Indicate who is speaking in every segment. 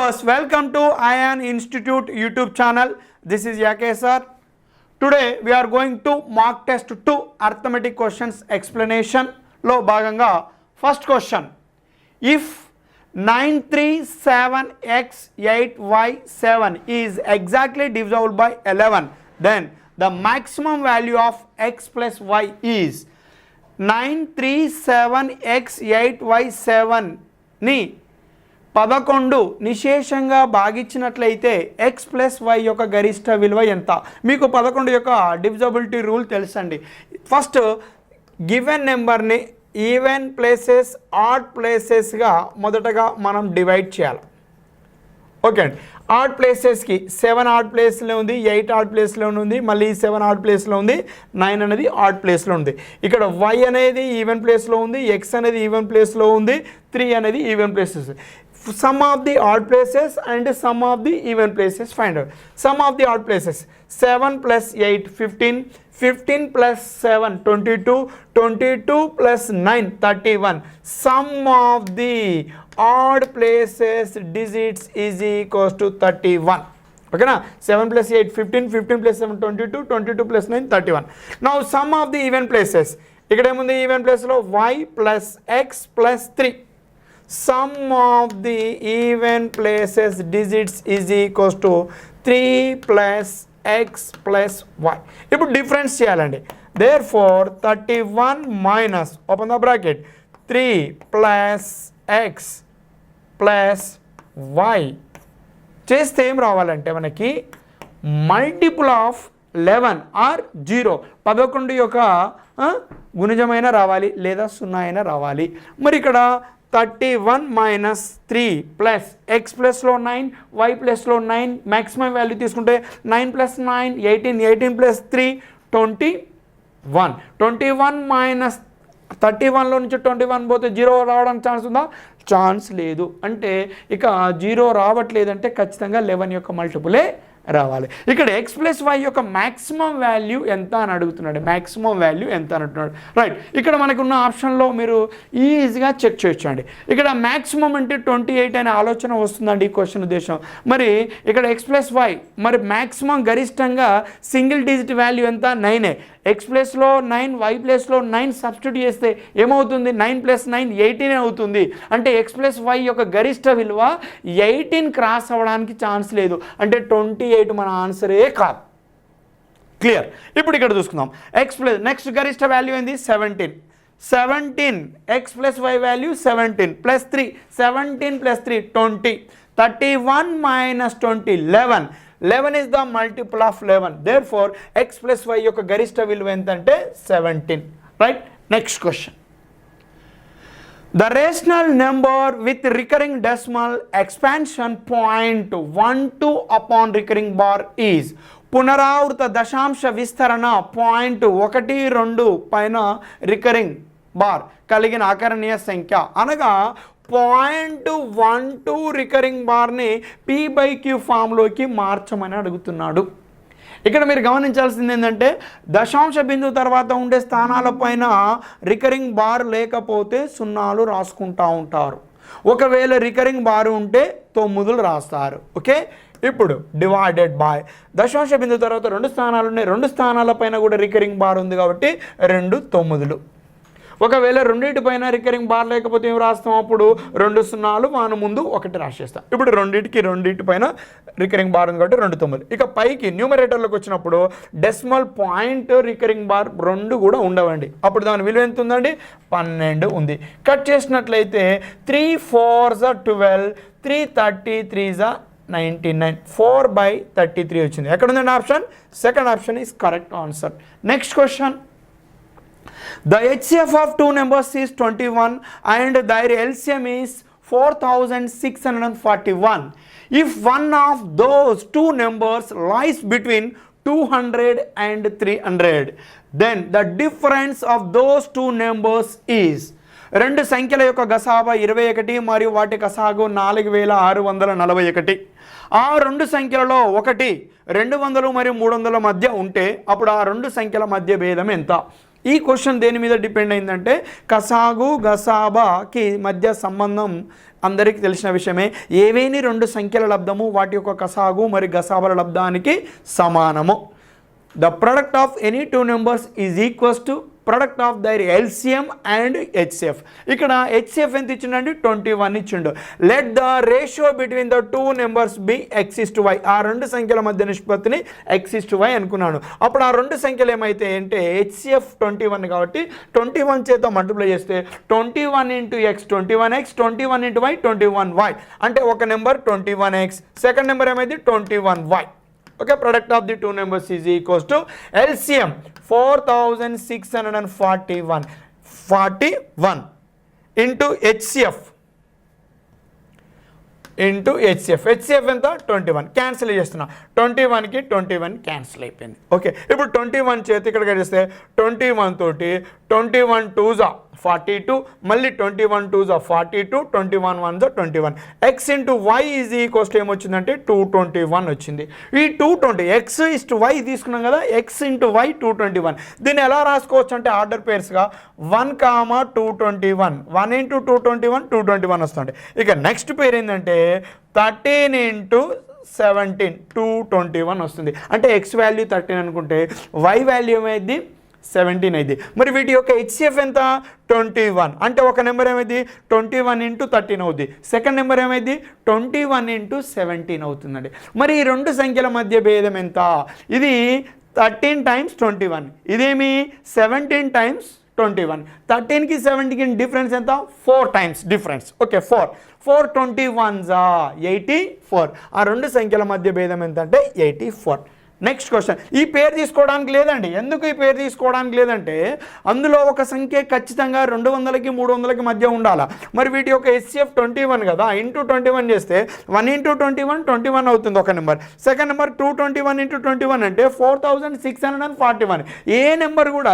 Speaker 1: Viewers, welcome to Ion Institute YouTube channel. This is Yake sir. Today we are going to mock test 2 arithmetic questions explanation lo bhaganga first question. If 937x8y7 is exactly divisible by 11, then the maximum value of x plus y is 937x8y7 ni 11 నిశేషంగా భాగించినట్లయితే x plus y యొక్క గరిష్ట విలువ ఎంత? మీకు 11 యొక్క divisibility rule తెలుసండి. First given నెంబర్ని even places add ప్లేసెస్గా మొదటగా మనం డివైడ్ చేయాలి. ఓకే అండి. ఆడ్ ప్లేసెస్కి 7 ఆడ్ ప్లేస్లో ఉంది, 8 ఆడ్ ప్లేస్లో ఉంది, మళ్ళీ 7 ఆడ్ ప్లేస్లో ఉంది, 9 అనేది ఆడ్ ప్లేస్లో ఉంది. ఇక్కడ y అనేది ఈవెన్ ప్లేస్లో ఉంది, x అనేది ఈవెన్ ప్లేస్లో ఉంది, 3 అనేది even places. Sum of the odd places and sum of the even places find out. Sum of the odd places 7 plus 8 15, 15 plus 7 22, 22 plus 9 31. Sum of the odd places digits is equals to 31. Okay na? 7 plus 8 15, 15 plus 7 22, 22 plus 9 31. Now sum of the even places. ikkada emundi even place lo y plus x plus 3. Sum of the even places digits is equals to 3 plus x plus y. ఇప్పుడు difference చేయాలండి. Therefore 31 minus open the bracket 3 plus x plus y చేస్తే ఏం రావాలంటే మనకి multiple of 11 are 0 11 యొక్క గుణిజమైన రావాలి లేదా 0 అయినా రావాలి. మరి ఇక్కడ 31 minus 3 plus x plus లో 9 y plus లో 9 maximum value తీసుకుంటే 9 plus 9 18 18 plus 3 21 21 minus 31 లో నుంచి 21 పోతే 0 రావడానికి ఛాన్స్ ఉందా? ఛాన్స్ లేదు. అంటే ఇక 0 రావట్లేదంటే ఖచ్చితంగా 11 యొక్క మల్టిపులే రావాలి. ఇక్కడ x ప్లస్ y యొక్క మ్యాక్సిమం వాల్యూ ఎంత అని అడుగుతున్నాడు. మ్యాక్సిమం వాల్యూ ఎంత అని అంటున్నాడు. రైట్, ఇక్కడ మనకు ఉన్న ఆప్షన్లో మీరు ఈజీగా చెక్ చేయొచ్చండి. ఇక్కడ మ్యాక్సిమం అంటే 28 అనే ఆలోచన వస్తుందండి ఈ క్వశ్చన్ ఉద్దేశం. మరి ఇక్కడ x ప్లస్ y మరి మ్యాక్సిమం గరిష్టంగా సింగిల్ డిజిట్ వాల్యూ ఎంత? 9. x ప్లస్లో 9 y ప్లస్లో 9 సబ్స్టిట్యూట్ చేస్తే ఏమవుతుంది? 9 ప్లస్ 9 18 అవుతుంది. అంటే x ప్లస్ y యొక్క గరిష్ట విలువ 18 క్రాస్ అవ్వడానికి ఛాన్స్ లేదు. అంటే 28 మన ఆన్సరే కాదు. క్లియర్. ఇప్పుడు ఇక్కడ చూసుకుందాం. x ప్లస్ నెక్స్ట్ గరిష్ట వాల్యూ ఏంది? 17 x plus y value 17 plus 3 17 plus 3 20 31 minus 20 11 11 is the multiple of 11. Therefore x plus y యొక్క గరిష్ట విలువ ఎంత అంటే 17. Right. Next question. The rational number with recurring decimal expansion point 12 upon recurring bar is పునరావృత దశాంశ విస్తరణ point 1 2 పైన recurring bar కలిగిన ఆకరణీయ సంఖ్య అనగా 0.12 రికరింగ్ బార్ని p/q ఫామ్లోకి మార్చమని అడుగుతున్నాడు. ఇక్కడ మీరు గమనించాల్సింది ఏంటంటే దశాంశ బిందువు తర్వాత ఉండే స్థానాల పైన రికరింగ్ బార్ లేకపోతే 0 రాసుకుంటూ ఉంటారు. ఒకవేళ రికరింగ్ బార్ ఉంటే 9 రాస్తారు. ఓకే. ఇప్పుడు డివైడెడ్ బై దశాంశ బిందువు తర్వాత 2 స్థానాలు ఉన్నాయి. 2 స్థానాల పైన కూడా రికరింగ్ బార్ ఉంది కాబట్టి 2 9. ఒకవేళ రెండింటి పైన రికరింగ్ బార్ లేకపోతే ఏం రాస్తాం? అప్పుడు 2 0 మన ముందు 1 రాసేస్తాం. ఇప్పుడు రెండింటి పైన రికరింగ్ బార్ ఉంది కాబట్టి 2 9. ఇక పైకి న్యూమరేటర్లోకి వచ్చినప్పుడు డెసిమల్ పాయింట్ రికరింగ్ బార్ 2 కూడా ఉండవండి. అప్పుడు దాని విలువ ఎంత ఉందండి? 12 ఉంది. కట్ చేసినట్లయితే 3 4s 12 3 33s 99 4/33 వచ్చింది. ఎక్కడ ఉందండి option? Second option is correct answer. Next question. The HCF of two numbers is 21 and their LCM is 4641. If one of those two numbers lies between 200 and 300, then the difference of those two numbers is రెండు సంఖ్యల యొక్క గసాబా 21 మరియు వాటి గసాగు 4641. ఆ రెండు సంఖ్యలలో ఒకటి 200 మరియు 300 మధ్య ఉంటే అప్పుడు ఆ రెండు సంఖ్యల మధ్య భేదం ఎంత? ఈ క్వశ్చన్ దేని మీద డిపెండ్ అయిందంటే కసాగు గసాబాకి మధ్య సంబంధం అందరికీ తెలిసిన విషయమే. ఏవేని రెండు సంఖ్యల లబ్ధము వాటి యొక్క కసాగు మరి గసాబల లబ్ధానికి సమానము. The product of any two numbers is equals to product of their LCM and HCF. ఇక్కడ హెచ్సిఎఫ్ ఎంత ఇచ్చిండండి 21 ఇచ్చిండు. Let the ratio between the two numbers be x:y. ఆ రెండు సంఖ్యల మధ్య నిష్పత్తిని x:y అనుకున్నాను. అప్పుడు ఆ రెండు సంఖ్యలు ఏమైతే అంటే హెచ్సిఎఫ్ 21 కాబట్టి 21 చేత మల్టిప్లై చేస్తే 21 into X 21x, 21 into why 21y. అంటే ఒక నెంబర్ 21x, సెకండ్ నెంబర్ ఏమైంది 21y. Okay, product of the two numbers is equals to LCM 4641 into HCF HCF ఎంత 21. క్యాన్సిల్ చేస్తున్నా, 21కి 21 క్యాన్సిల్ అయిపోయింది. ఓకే, ఇప్పుడు 21 చేతి ఇక్కడ చేస్తే 21 తోటి 21 2s 42, మళ్ళీ 21 2s 42, 21 1s 21. X into y is equals to ఏమొచ్చిందంటే 221 వచ్చింది. ఈ 220 ఎక్స్ ఇస్ట్ వై తీసుకున్నాం కదా, ఎక్స్ ఇంటూ వై 221. దీన్ని ఎలా రాసుకోవచ్చు అంటే ఆర్డర్ పేర్స్గా 1, 221, 1 ఇంటూ 221 221 వస్తుంది. ఇక నెక్స్ట్ పేరు ఏంటంటే 13 ఇంటూ 17 221 వస్తుంది. అంటే ఎక్స్ వాల్యూ 13 అనుకుంటే వై వాల్యూ ఏమైంది 17 అయింది. మరి వీటి యొక్క హెచ్సిఎఫ్ ఎంత 21. అంటే ఒక నెంబర్ ఏమైంది 21 ఇంటూ 13 అవుద్ది, సెకండ్ నెంబర్ ఏమైంది 21 ఇంటూ 17 అవుతుందండి. మరి ఈ రెండు సంఖ్యల మధ్య భేదం ఎంత? ఇది 13 టైమ్స్ 21, ఇదేమి 17 టైమ్స్ 21. 13కి 17కి డిఫరెన్స్ ఎంత 4 టైమ్స్ డిఫరెన్స్. Okay, 4 21s 84. ఆ రెండు సంఖ్యల మధ్య భేదం ఎంత అంటే 84. నెక్స్ట్ క్వశ్చన్, ఈ పేరు తీసుకోవడానికి లేదండి. ఎందుకు ఈ పేరు తీసుకోవడానికి లేదంటే అందులో ఒక సంఖ్య ఖచ్చితంగా 200కి 300కి మధ్య ఉండాలా. మరి వీటి యొక్క హెచ్సిఎఫ్ 21 కదా, ఇంటూ 21 చేస్తే 1 ఇంటూ 21 అవుతుంది ఒక నెంబర్. సెకండ్ నెంబర్ 221 ఇంటూ 21 అంటే 4641. ఏ నెంబర్ కూడా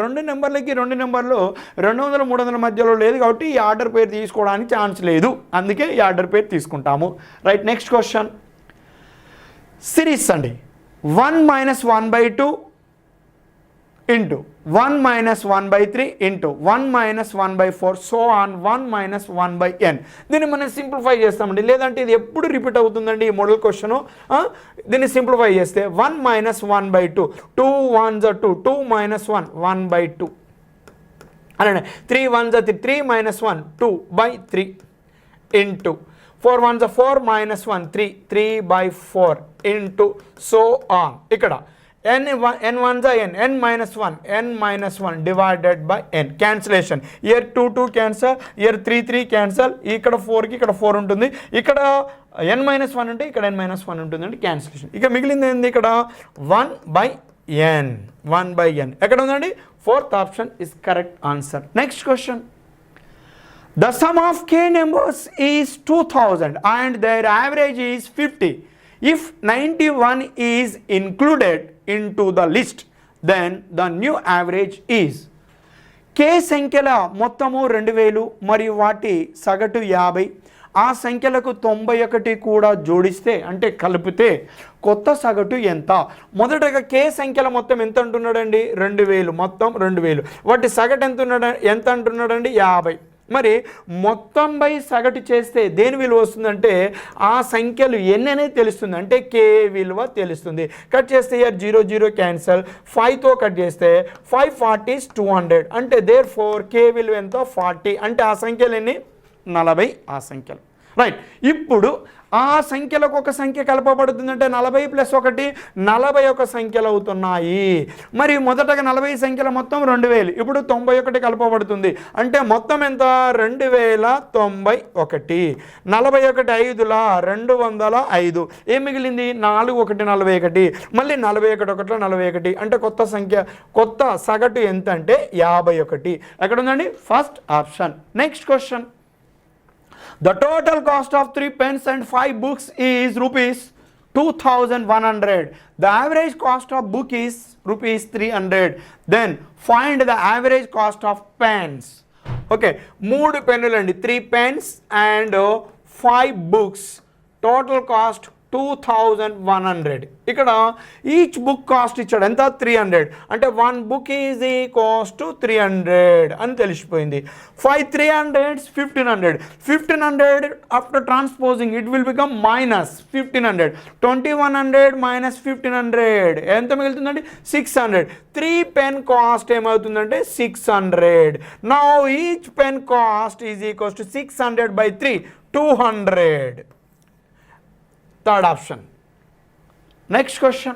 Speaker 1: రెండు నెంబర్లకి రెండు నెంబర్లు 200 300 మధ్యలో లేదు కాబట్టి ఈ ఆర్డర్ పేరు తీసుకోవడానికి ఛాన్స్ లేదు. అందుకే ఈ ఆర్డర్ పేరు తీసుకుంటాము. రైట్, నెక్స్ట్ క్వశ్చన్ సిరీస్ అండి. 1 - 1/2 into 1 - 1/3 into 1 - 1/4 so on 1 - 1/n. దీన్ని మనం సింప్లిఫై చేస్తామండి, లేదంటే ఇది ఎప్పుడు రిపీట్ అవుతుందండి ఈ మోడల్ క్వశ్చను. దీన్ని సింప్లిఫై చేస్తే 1 - 1/2 2 1s 2 2 - 1 1/2 అలానే 3 1s 3 - 1 2/3 into 4 1s 4 - 1 3 3/4 into so on. ఇక్కడ n 1s n n - 1 divided by n. Cancellation, year 2 2 cancel, year 3 3 cancel. ఇక్కడ 4కి ఇక్కడ 4 ఉంటుంది, ఇక్కడ n - 1 ఉంటే ఇక్కడ n - 1 ఉంటుందండి. క్యాన్సిలేషన్. ఇక మిగిలింది ఏంది ఇక్కడ 1/n. ఎక్కడ ఉందండి? 4th option is correct answer. Next question, the sum of k numbers is 2000 and their average is 50. If 91 is included into the list, then the new average is. k సంఖ్యల మొత్తము 2000 మరియు వాటి సగటు 50. ఆ సంఖ్యలకు 91 కూడా జోడిస్తే అంటే కలిపితే కొత్త సగటు ఎంత? మొదటగా k సంఖ్యల మొత్తం ఎంత అంటున్నాడండి 2000, మొత్తం 2000. వాటి సగటు ఎంత అంటున్నాడండి 50. మరి మొత్తం బై సగటు చేస్తే దేని విలువ వస్తుందంటే ఆ సంఖ్యలు ఎన్ని అనేది తెలుస్తుంది, అంటే కే విలువ తెలుస్తుంది. కట్ చేస్తే ఇయర్ 0 0 క్యాన్సల్, 5తో కట్ చేస్తే 5 40s 200. అంటే దేర్ ఫోర్ కే విలువ ఎంత 40. అంటే ఆ సంఖ్యలు ఎన్ని 40. ఆ సంఖ్యలు రైట్. ఇప్పుడు ఆ సంఖ్యలకు ఒక సంఖ్య కలపబడుతుందంటే 40 + 1 41 సంఖ్యలు అవుతున్నాయి. మరి మొదటగా 40 సంఖ్యల మొత్తం 2000, ఇప్పుడు 91 కలపబడుతుంది. అంటే మొత్తం ఎంత 2091. 41 5ల 205. ఏం మిగిలింది 4 1 41, మళ్ళీ 41 1 41. అంటే కొత్త సంఖ్య కొత్త సగటు ఎంత అంటే 51. ఎక్కడ ఉందండి? First option. Next question, the total cost of 3 pens and 5 books is rupees 2100. The average cost of book is rupees 300. Then find the average cost of pens. Okay, 3 పెన్నులు అండి, 3 pens and 5 books. Total cost 2100. ఇక్కడ each book cost ఇచ్చాడు ఎంత 300 అంటే 1 book is equals to 300 అని తెలిసిపోయింది. 5 300s 1500 after transposing it will become minus 1500. 2100 minus 1500 ఎంత మిగులుతుందండి 600. 3 pen cost ఏమవుతుందంటే 600. Now each pen cost is equals to 600 by 3 200. Third option. Next question.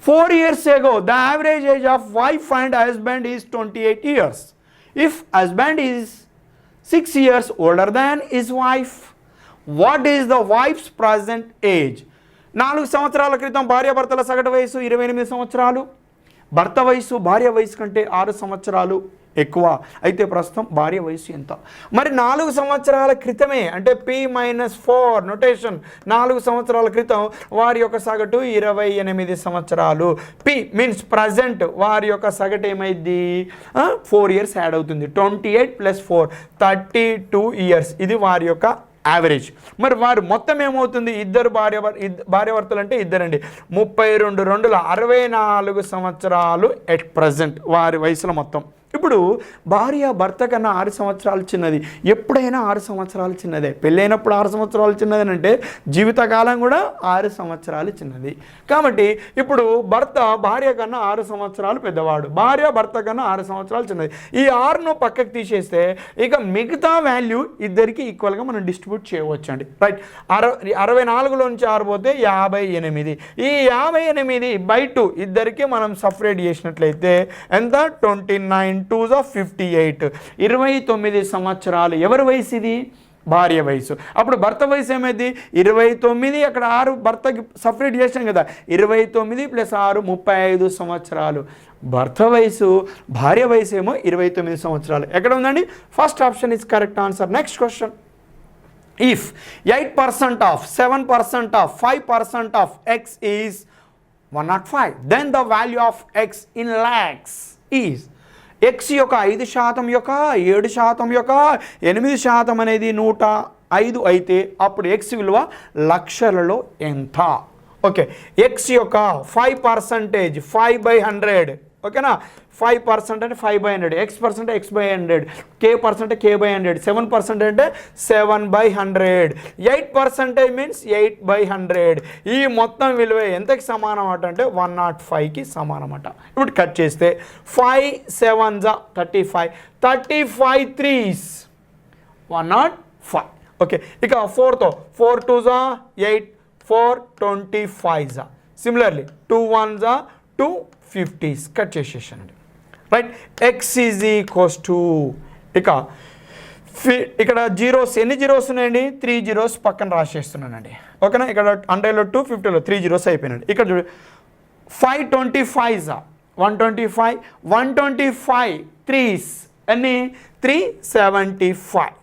Speaker 1: 4 years ago, the average age of wife and husband is 28 years. If husband is 6 years older than his wife, what is the wife's present age? 4 సంవత్సరాల క్రితం భార్యాభర్తల సగటు వయసు 28 సంవత్సరాలు. భర్త వయసు భార్య వయసు కంటే 6 సంవత్సరాలు ఎక్కువ. అయితే ప్రస్తుతం భార్య వయసు ఎంత? మరి 4 సంవత్సరాల క్రితమే అంటే P-4 నొటేషన్. 4 సంవత్సరాల క్రితం వారి యొక్క సగటు 28 సంవత్సరాలు. P మీన్స్ ప్రజెంట్ వారి యొక్క సగటు ఏమైంది 4 years యాడ్ అవుతుంది. 28 + 4 32 years ఇది వారి యొక్క యావరేజ్. మరి వారు మొత్తం ఏమవుతుంది ఇద్దరు భార్యాభర్తలు అంటే ఇద్దరండి 32 2 64 సంవత్సరాలు ఎట్ ప్రజెంట్ వారి వయసులో మొత్తం. ఇప్పుడు భార్య భర్త కన్నా 6 సంవత్సరాలు చిన్నది. ఎప్పుడైనా 6 సంవత్సరాలు చిన్నదే. పెళ్ళైనప్పుడు 6 సంవత్సరాలు చిన్నది అంటే జీవితకాలం కూడా 6 సంవత్సరాలు చిన్నది. కాబట్టి ఇప్పుడు భర్త భార్య కన్నా 6 సంవత్సరాలు పెద్దవాడు, భార్య భర్త కన్నా 6 సంవత్సరాలు చిన్నది. ఈ 6ను పక్కకు తీసేస్తే ఇక మిగతా వాల్యూ ఇద్దరికి ఈక్వల్గా మనం డిస్ట్రిబ్యూట్ చేయవచ్చు అండి. రైట్. 64లో నుంచి 6 పోతే 58. ఈ 58/2 ఇద్దరికి మనం సపరేట్ చేసినట్లయితే ఎంత 29 2s 58. 29 సంవత్సరాలు ఎవరి వయసు ఇది భార్య వయసు. అప్పుడు భర్త వయసు ఏమైంది 29 అక్కడ 6 భర్తకి సపరేట్ చేసాం కదా 29 + 6 35 సంవత్సరాలు. భర్త వయసు భార్య వయసు ఏమో 29 సంవత్సరాలు. ఎక్కడ ఉందండి? First option is correct answer. Next question. If 8% of 7% of 5% of x is 105, then the value of x in lakhs is x యొక్క 5% యొక్క 7% యొక్క 8% అనేది 105 అయితే అప్పుడు x విలువ లక్షలలో ఎంత? ఓకే, x యొక్క 5% 5/100. ఓకేనా? 5% అంటే 5/100, x% x/100, k% k/100, 7% అంటే 7/100, 8% మీన్స్ 8/100. ఈ మొత్తం విలువ ఎంతకి సమానం అంటే 105కి సమానం అట. ఇప్పుడు కట్ చేస్తే 5 7s 35, 35 3s 105. ఓకే, ఇక 4తో 4 2s 8, 4 25s. Similarly 2 1s 250s cut చేసేసానండి. Right. x is equals to ఇక్కడ జీరోస్ ఎన్ని జీరోస్ ఉన్నాయండి 3 zeros పక్కన రాసేస్తున్నానండి. ఓకేనా? ఇక్కడ 100లో 2, 50లో 3 zeros అయిపోయినాయండి. ఇక్కడ చూడండి 5 25s 125, 125 3s అన్ని 375,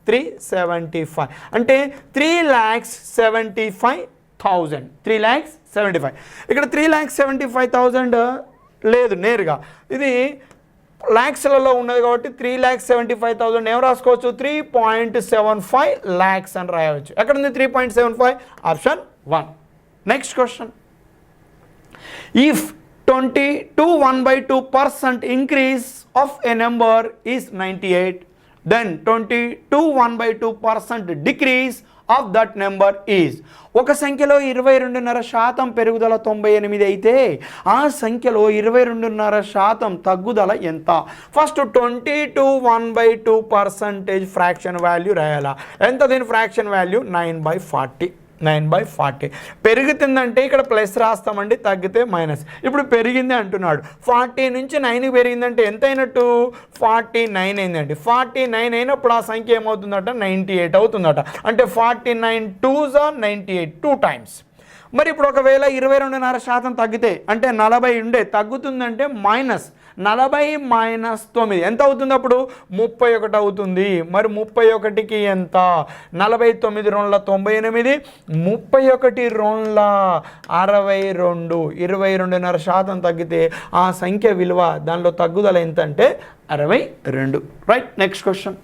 Speaker 1: 375 అంటే 3,75,000. 3,75. ఇక్కడ 3,75,000 లేదు నేరుగా, ఇది ల్యాక్స్లలో ఉన్నది కాబట్టి 3,75,000 ఏం రాసుకోవచ్చు 3.75 lakhs అని రాయవచ్చు. ఎక్కడ ఉంది 3.75? Option 1. Next question. If 1/2% increase of a number is 98, then 1/2% decrease of that number is. ఒక సంఖ్యలో 22.5% పెరుగుదల 98 అయితే ఆ సంఖ్యలో 22.5% తగ్గుదల ఎంత? ఫస్ట్ 1/2% ఫ్రాక్షన్ వాల్యూ రాయాలా. ఎంత దీని ఫ్రాక్షన్ వాల్యూ 9/40. 9/40. పెరుగుతుందంటే ఇక్కడ ప్లస్ రాస్తామండి, తగ్గితే మైనస్. ఇప్పుడు పెరిగింది అంటున్నాడు, 40 నుంచి 9 పెరిగిందంటే ఎంత అయినట్టు 49 అయిందండి. 49 అయినప్పుడు ఆ సంఖ్య ఏమవుతుందట 98 అవుతుందట. అంటే 49 2s 98 2 times. మరి ఇప్పుడు ఒకవేళ 22.5% తగ్గితే అంటే 40 ఉండే తగ్గుతుందంటే మైనస్ 40 మైనస్ 9 ఎంత అవుతుంది? అప్పుడు 31 అవుతుంది. మరి 31కి ఎంత? 49 2 98, 31 2 62. 22.5% తగ్గితే ఆ సంఖ్య విలువ దానిలో తగ్గుదల ఎంత అంటే 62. Right. Next question.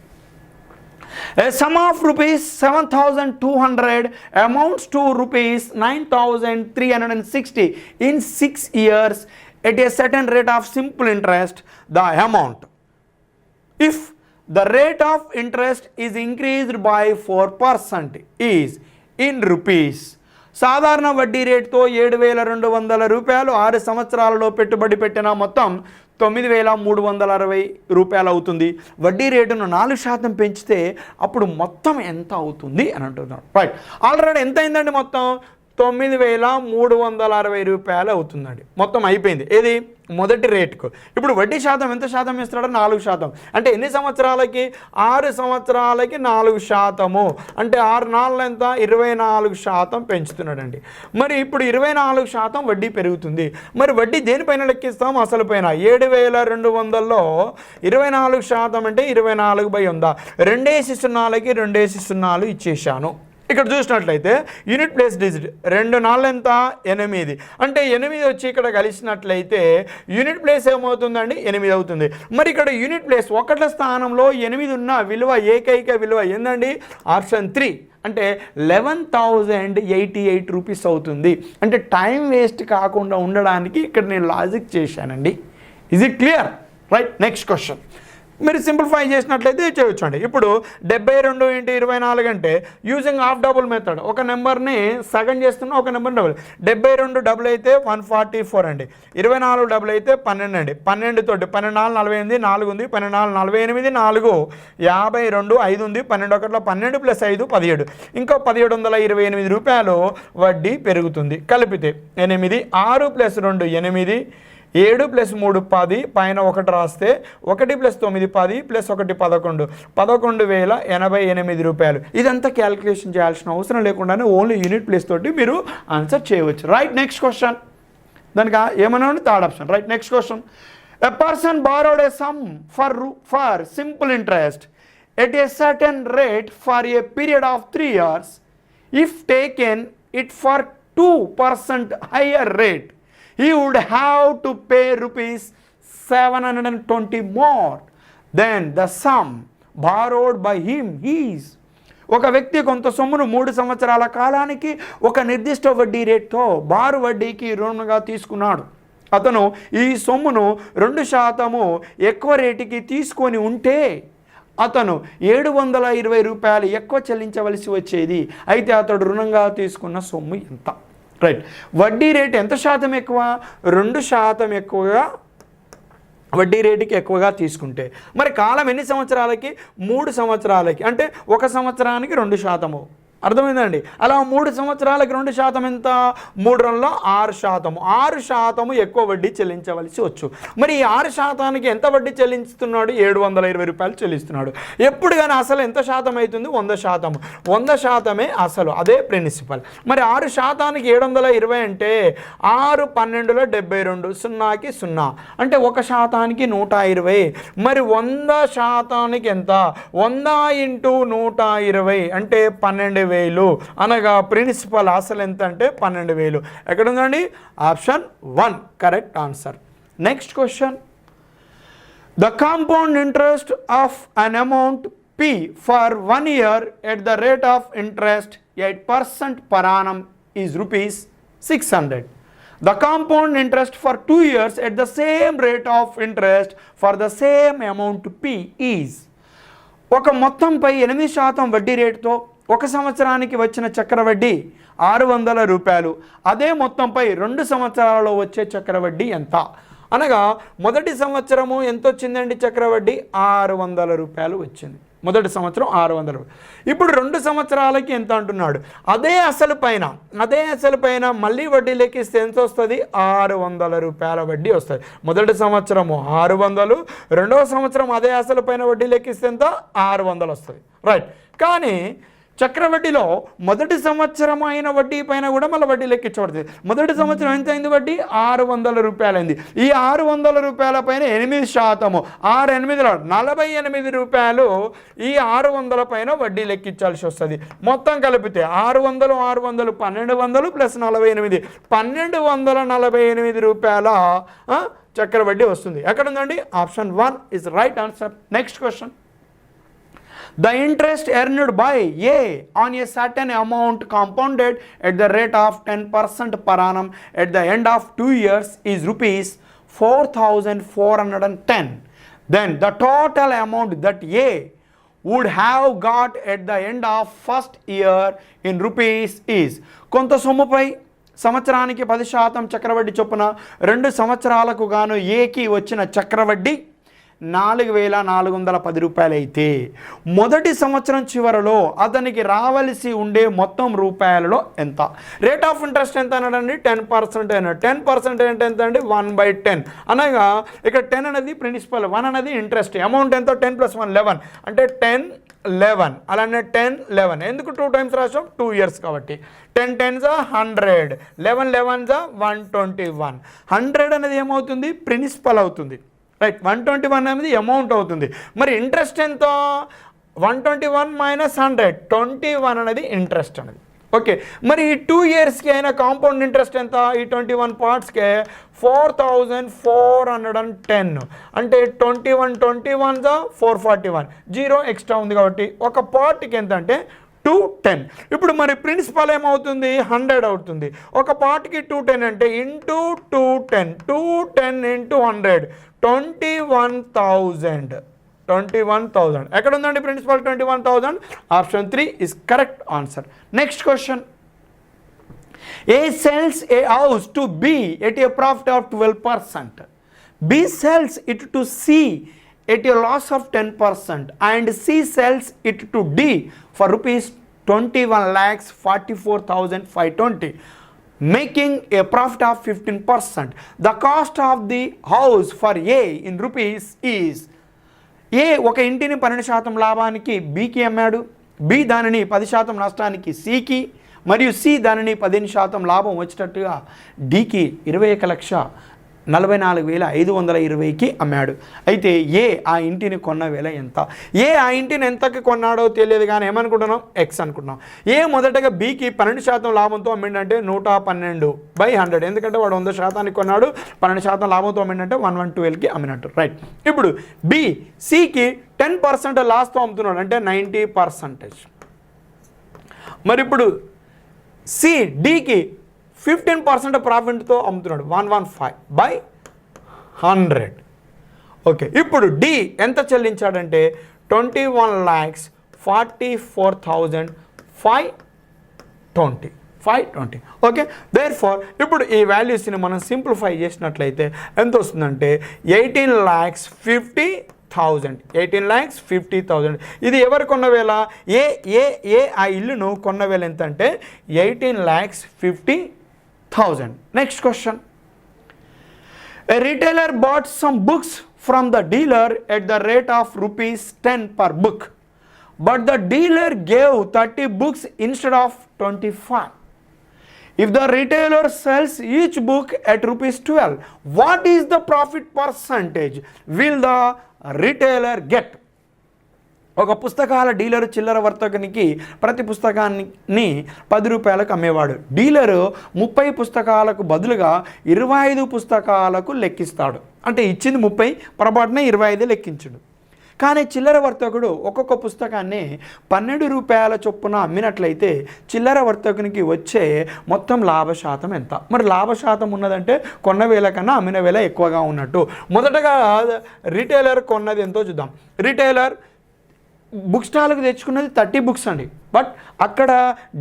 Speaker 1: A sum of rupees 7,200 amounts to rupees 9,360 in 6 years at a certain rate of simple interest. The amount, if the rate of interest is increased by 4%, is in rupees. సాధారణ వడ్డీ రేటుతో 7,200 రూపాయలు 6 సంవత్సరాలలో పెట్టుబడి పెట్టిన మొత్తం 9,360 రూపాయలు అవుతుంది. వడ్డీ రేటును 4% పెంచితే అప్పుడు మొత్తం ఎంత అవుతుంది అని అంటున్నారు. రైట్, ఆల్రెడీ ఎంత అయిందండి? మొత్తం 9,360 రూపాయలు అవుతుందండి. మొత్తం అయిపోయింది. ఏది? మొదటి రేటుకు. ఇప్పుడు వడ్డీ శాతం ఎంత శాతం ఇస్తున్నాడు? 4%. అంటే ఎన్ని సంవత్సరాలకి? 6 సంవత్సరాలకి 4%. అంటే 6 నాలుగు ఎంత? 24% పెంచుతున్నాడండి. మరి ఇప్పుడు 24% వడ్డీ పెరుగుతుంది. మరి వడ్డీ దేనిపైన లెక్కిస్తాం? అసలు పైన. 7,200లో 24% అంటే 24/100. 2/0కి 2/0 ఇచ్చేసాను. ఇక్కడ చూసినట్లయితే యూనిట్ ప్లేస్ డిజిట్ 2 నాలుగు ఎంత? 8. అంటే 8 వచ్చి ఇక్కడ కలిసినట్లయితే యూనిట్ ప్లేస్ ఏమవుతుందండి? 8 అవుతుంది. మరి ఇక్కడ యూనిట్ ప్లేస్ 1 స్థానంలో 8 ఉన్న విలువ ఏకైక విలువ ఏందండి? ఆప్షన్ 3 అంటే 11,088 రూపీస్ అవుతుంది. అంటే టైం వేస్ట్ కాకుండా ఉండడానికి ఇక్కడ నేను లాజిక్ చేశానండి. Is it clear? Right, next question. మీరు సింప్లిఫై చేసినట్లయితే చేయొచ్చండి. ఇప్పుడు 72 × 24 అంటే యూజింగ్ హాఫ్ డబుల్ మెథడ్. ఒక నెంబర్ని సగం చేస్తున్నా, ఒక నెంబర్ డబుల్. 72 డబుల్ అయితే 144 అండి. 24 డబుల్ అయితే 12 అండి. 12 తోటి 12 4 48, 4 ఉంది. 12 4 48, 4 52, 5 ఉంది. 12 1 12 + 5 17. ఇంకో 1,728 రూపాయలు వడ్డీ పెరుగుతుంది. కలిపితే 8, 6 + 2 8, 7 + 3 10, పైన 1 రాస్తే 1 + 9 10 + 1 11, 11,088 రూపాయలు. ఇదంతా క్యాలిక్యులేషన్ చేయాల్సిన అవసరం లేకుండానే ఓన్లీ యూనిట్ ప్లేస్ తోటి మీరు ఆన్సర్ చేయవచ్చు. Right, next question. దానికి ఏమన్నా third option. Right, next question. A person borrowed a some for simple interest at a certain rate for a period of 3 years. If taken it for 2% hire rate, he would have to pay rupees 720 more than the sum borrowed by him is. ఒక వ్యక్తి కొంత సొమ్మును 3 సంవత్సరాల కాలానికి ఒక నిర్దిష్ట వడ్డీ రేటుతో బారు వడ్డీకి రుణంగా తీసుకున్నాడు. అతను ఈ సొమ్మును 2% ఎక్కువ రేటుకి తీసుకొని ఉంటే అతను 720 రూపాయలు ఎక్కువ చెల్లించవలసి వచ్చేది. అయితే అతడు రుణంగా తీసుకున్న సొమ్ము ఎంత? రైట్, వడ్డీ రేటు ఎంత శాతం ఎక్కువ? 2% ఎక్కువగా వడ్డీ రేటుకి ఎక్కువగా తీసుకుంటే. మరి కాలం ఎన్ని సంవత్సరాలకి? 3 సంవత్సరాలకి. అంటే 1 సంవత్సరానికి 2%. అర్థమైందండి? అలా 3 సంవత్సరాలకి 2% ఎంత? 3 6%. 6% ఎక్కువ వడ్డీ చెల్లించవలసి వచ్చు. మరి ఈ 6%కి ఎంత వడ్డీ చెల్లిస్తున్నాడు? 720 రూపాయలు చెల్లిస్తున్నాడు. ఎప్పుడు కానీ అసలు ఎంత శాతం అవుతుంది? 100%. 100% అసలు. అదే ప్రిన్సిపల్. మరి 6%కి 720 అంటే 6 12లో 72, 0కి 0 అంటే 1%కి 120. మరి 100%కి ఎంత? 100 × 120 అంటే 12,000. అనగా ప్రిన్సిపల్ అసలు ఎంత అంటే 12,000. ఎక్కడ ఉందండి? Option 1 correct answer. Next question. The compound interest of an amount P for 1 year at the rate of interest 8% per annum is rupees 600. The compound interest for 2 years at the same rate of interest for the same amount P is. ఒక మొత్తంపై 8% వడ్డీ రేటుతో 1 సంవత్సరానికి వచ్చిన చక్రవడ్డీ 600 రూపాయలు. అదే మొత్తంపై 2 సంవత్సరాలలో వచ్చే చక్రవడ్డీ ఎంత? అనగా మొదటి సంవత్సరము ఎంత వచ్చిందండి? చక్రవడ్డీ 600 రూపాయలు వచ్చింది. మొదటి సంవత్సరం 600. ఇప్పుడు 2 సంవత్సరాలకి ఎంత అంటున్నాడు? అదే అసలు పైన మళ్ళీ వడ్డీ లెక్కిస్తే ఎంత వస్తుంది? 600 రూపాయల వడ్డీ వస్తుంది. మొదటి సంవత్సరము 600, రెండవ సంవత్సరం అదే అసలు పైన వడ్డీ లెక్కిస్తే ఎంత? 600 వస్తుంది. రైట్, కానీ చక్రవడ్డీలో మొదటి సంవత్సరం అయిన వడ్డీ పైన కూడా మళ్ళీ వడ్డీ లెక్కించబడుతుంది. మొదటి సంవత్సరం ఎంత అయింది? వడ్డీ 600 రూపాయలు అయింది. ఈ 600 రూపాయల పైన 8%, 6 8 48 రూపాయలు ఈ 600 పైన వడ్డీ లెక్కించాల్సి వస్తుంది. మొత్తం కలిపితే 600 600 1200 + 48 1248 రూపాయల చక్రవడ్డీ వస్తుంది. ఎక్కడ ఉందండి? Option 1 is right answer. Next question. The interest earned by A on a certain amount compounded at the rate of 10% per annum at the end of 2 years is rupees 4,410. Then the total amount that A would have got at the end of first year in rupees is. కొంత సొమ్ముపై సంవత్సరానికి 10% చక్రవడ్డీ చొప్పున 2 సంవత్సరాలకు గాను ఏకి వచ్చిన చక్రవడ్డీ 4,410 రూపాయలు అయితే మొదటి సంవత్సరం చివరలో అతనికి రావలసి ఉండే మొత్తం రూపాయలలో ఎంత? రేట్ ఆఫ్ ఇంట్రెస్ట్ ఎంత అన్నాడండి? 10% అయినా 10% అంటే ఎంత అండి? 1/10 అనగా ఇక్కడ 10 అనేది ప్రిన్సిపల్, 1 అనేది ఇంట్రెస్ట్. అమౌంట్ ఎంత? 10 + 1 11 అంటే 10 11 అలానే 10 11 ఎందుకు 2 టైమ్స్ రాసాం? 2 ఇయర్స్ కాబట్టి 10 10s 100 11 11s 121. 100 అనేది ఏమవుతుంది? ప్రిన్సిపల్ అవుతుంది, రైట్. 121 అనేది అమౌంట్ అవుతుంది. మరి ఇంట్రెస్ట్ ఎంత? 121 - 100 21 అనేది ఇంట్రెస్ట్ అనేది. ఓకే, మరి ఈ 2 ఇయర్స్కి అయినా కాంపౌండ్ ఇంట్రెస్ట్ ఎంత? ఈ 21 పార్ట్స్కే 4,410 అంటే 21 21s 441 0 ఎక్స్ట్రా ఉంది కాబట్టి ఒక పార్ట్కి ఎంత అంటే 210. ఇప్పుడు మరి ప్రిన్సిపల్ ఏమవుతుంది? 100 అవుతుంది. ఒక పార్ట్కి 210 అంటే ఇంటూ 210 210 × 100 21,000. ఎక్కడ ఉందండి principal? 21,000. Option 3 is correct answer. Next question. A sells a house to B at a profit of 12%. B sells it to C at a loss of 10% and C sells it to D for rupees 21,44,520, making a profit of 15%. The cost of the house for A in rupees is. A ఒక ఇంటిని 12% లాభానికి Bకి అమ్మాడు. B దానిని 10% నష్టానికి Cకి మరియు C దానిని 15% లాభం వచ్చేటట్టుగా Dకి 21,44,520కి అమ్మాడు. అయితే ఏ ఆ ఇంటిని కొన్న వేల ఎంత? ఏ ఆ ఇంటిని ఎంతకి కొన్నాడో తెలియదు కానీ ఏమనుకుంటున్నాం? ఎక్స్ అనుకుంటున్నాం. ఏ మొదటగా Bకి 12% లాభంతో అమ్మిండంటే 112/100, ఎందుకంటే వాడు 100% కొన్నాడు, 12% లాభంతో అమ్మిండంటే 112కి అమ్మినట్టు, రైట్. ఇప్పుడు B Cకి 10% లాస్తో అమ్ముతున్నాడు అంటే 90%. మరి ఇప్పుడు C Dకి 15% ప్రాఫిట్తో అమ్ముతున్నాడు 115/100. ఓకే, ఇప్పుడు D ఎంత చెల్లించాడంటే 21,44,520. ఓకే, దేర్ ఫార్ ఇప్పుడు ఈ వాల్యూస్ని మనం సింప్లిఫై చేసినట్లయితే ఎంత వస్తుందంటే 18,50,000. 18,50,000. ఇది ఎవరు కొన్న వేళ? ఏ ఏ ఏ ఆ ఇల్లును కొన్న వేళ ఎంత అంటే 18,50,000. Next question. A retailer bought some books from the dealer at the rate of rupees 10 per book, but the dealer gave 30 books instead of 25. If the retailer sells each book at rupees 12, what is the profit percentage will the retailer get? ఒక పుస్తకాల dealer చిల్లర వర్తకునికి ప్రతి పుస్తకాన్ని 10 రూపాయలకు అమ్మేవాడు. Dealer 30 పుస్తకాలకు బదులుగా 25 పుస్తకాలకు లెక్కిస్తాడు. అంటే ఇచ్చింది 30, పొరపాటున 25 లెక్కించుడు. కానీ చిల్లర వర్తకుడు ఒక్కొక్క పుస్తకాన్ని 12 రూపాయల చొప్పున అమ్మినట్లయితే చిల్లర వర్తకునికి వచ్చే మొత్తం లాభశాతం ఎంత? మరి లాభశాతం ఉన్నదంటే కొన్న వేల కన్నా అమ్మిన వేల ఎక్కువగా ఉన్నట్టు. మొదటగా రిటైలర్ కొన్నది ఎంతో చూద్దాం. రిటైలర్ బుక్ స్టాల్కి తెచ్చుకున్నది 30 బుక్స్ అండి, బట్ అక్కడ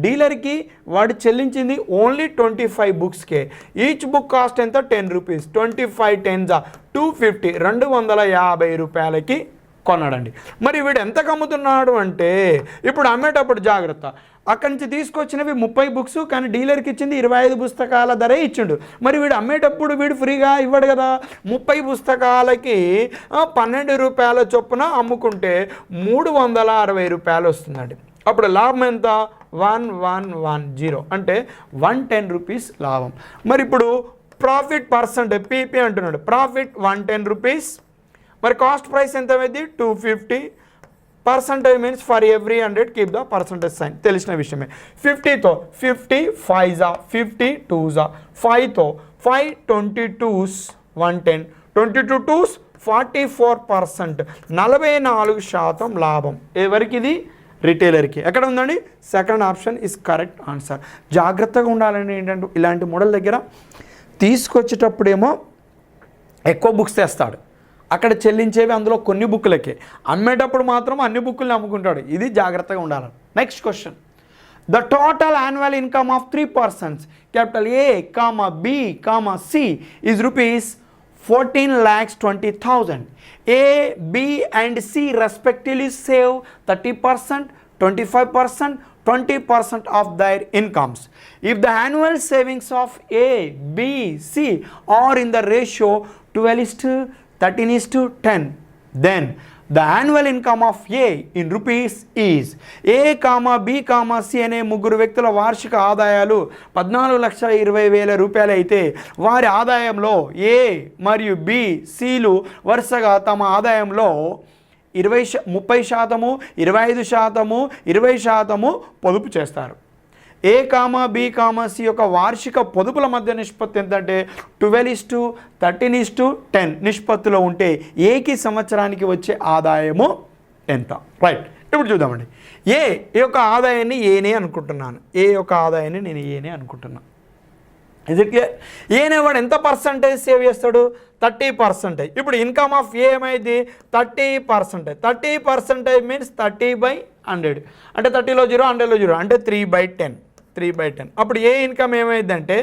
Speaker 1: డీలర్కి వాడు చెల్లించింది ఓన్లీ 25 బుక్స్కే. ఈచ్ బుక్ కాస్ట్ ఎంత? 10 రూపీస్. 25 10s 250, 250 రూపాయలకి కొన్నాడండి. మరి వీడు ఎంతకు అమ్ముతున్నాడు అంటే ఇప్పుడు అమ్మేటప్పుడు జాగ్రత్త, అక్కడి నుంచి తీసుకొచ్చినవి 30 బుక్స్, కానీ డీలర్కి ఇచ్చింది 25 పుస్తకాల ధరే ఇచ్చిండు. మరి వీడు అమ్మేటప్పుడు వీడు ఫ్రీగా ఇవ్వడు కదా. 30 పుస్తకాలకి 12 రూపాయల చొప్పున అమ్ముకుంటే 360 రూపాయలు వస్తుందండి. అప్పుడు లాభం ఎంత? 1110 అంటే 110 రూపీస్ లాభం. మరి ఇప్పుడు ప్రాఫిట్ పర్సెంటేజ్ పీపీ అంటున్నాడు. Profit 110 rupees. మరి కాస్ట్ ప్రైస్ ఎంత అయింది? 250. Percentage means for every 100 keep the percentage sign, తెలిసిన విషయమే. 50తో 50 5s 50 2s 5తో 5 22s 110, 22 2s 44%, 44% లాభం. ఎవరికి ఇది? రిటైలర్కి. ఎక్కడ ఉందండి? Second option is correct answer. జాగ్రత్తగా ఉండాలని ఏంటంటే ఇలాంటి మోడల్ దగ్గర తీసుకొచ్చేటప్పుడేమో ఎక్కువ బుక్స్ తెస్తాడు, అక్కడ చెల్లించేవి అందులో కొన్ని బుక్కులకే, అమ్మేటప్పుడు మాత్రం అన్ని బుక్కుల్ని అమ్ముకుంటాడు. ఇది జాగ్రత్తగా ఉండాలి. Next question. The total annual income of 3 persons, capital A, B, C is rupees 14,20,000. A, B and C respectively save 30%, 25%, 20% of their incomes. If the annual savings of A, B, C are in the ratio 12:13:10, then the annual income of A in rupees is A, B, C అనే ముగ్గురు వ్యక్తుల వార్షిక ఆదాయాలు 14,20,000 రూపాయలు అయితే వారి ఆదాయంలో ఏ మరియు బి, సిలు వరుసగా తమ ఆదాయంలో 30%, 25%, 20% పొదుపు చేస్తారు. ఏ, బి, సి యొక్క వార్షిక పొదుపుల మధ్య నిష్పత్తి ఎంతంటే 12:13:10 నిష్పత్తిలో ఉంటే ఏకి సంవత్సరానికి వచ్చే ఆదాయము ఎంత? రైట్, ఇప్పుడు చూద్దామండి. ఏ యొక్క ఆదాయాన్ని ఏనే అనుకుంటున్నాను. ఏ యొక్క ఆదాయాన్ని నేను ఏనే అనుకుంటున్నాను. ఇది ఏనే వాడు ఎంత పర్సంటేజ్ సేవ్ చేస్తాడు? 30%. ఇప్పుడు ఇన్కమ్ ఆఫ్ ఏ ఏమైంది? 30%. 30% మీన్స్ 30/100. అంటే 30లో 0, 100లో 0, అంటే 3/10. 3/10. అప్పుడు ఏ ఇన్కమ్ ఏమైందంటే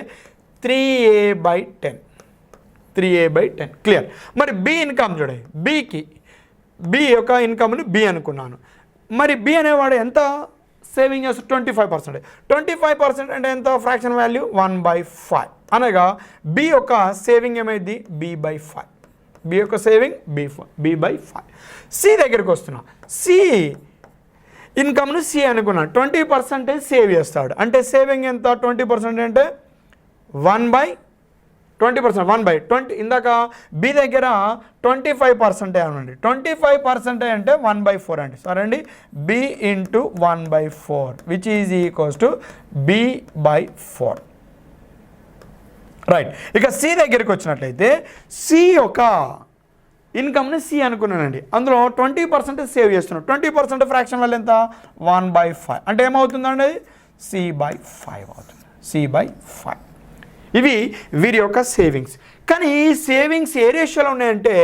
Speaker 1: 3A/10. 3A/10. క్లియర్. మరి బి ఇన్కమ్ చూడండి. బి యొక్క ఇన్కమ్ని బి అనుకున్నాను. మరి బి అనేవాడు ఎంత సేవింగ్ చేస్తాడు? 25%. 25% అంటే ఎంత? Fraction value 1/5. అనగా బి యొక్క సేవింగ్ ఏమైంది? B/5. బి యొక్క సేవింగ్ B/5. సి దగ్గరికి వస్తున్నా. సి ఇన్కమ్ను సి అనుకున్నాను. 20% సేవ్ చేస్తాడు. అంటే సేవింగ్ ఎంత? 20% అంటే 1/20%. 1/20. ఇందాక బి దగ్గర 25% అనండి. 25% అంటే 1/4 అండి. సరే అండి, B into 1/4 which is equals to B/4. Right. ఇక సి దగ్గరికి వచ్చినట్లయితే సి యొక్క ఇన్కమ్ని సి అనుకున్నానండి. అందులో 20% సేవ్ చేస్తున్నాను. 20% ఫ్రాక్షన్ వల్ల ఎంత? 1/5. అంటే ఏమవుతుందండి? అది C/5 అవుతుంది. C/5. ఇవి వీరి యొక్క సేవింగ్స్. కానీ ఈ సేవింగ్స్ ఏ రేషియోలో ఉన్నాయంటే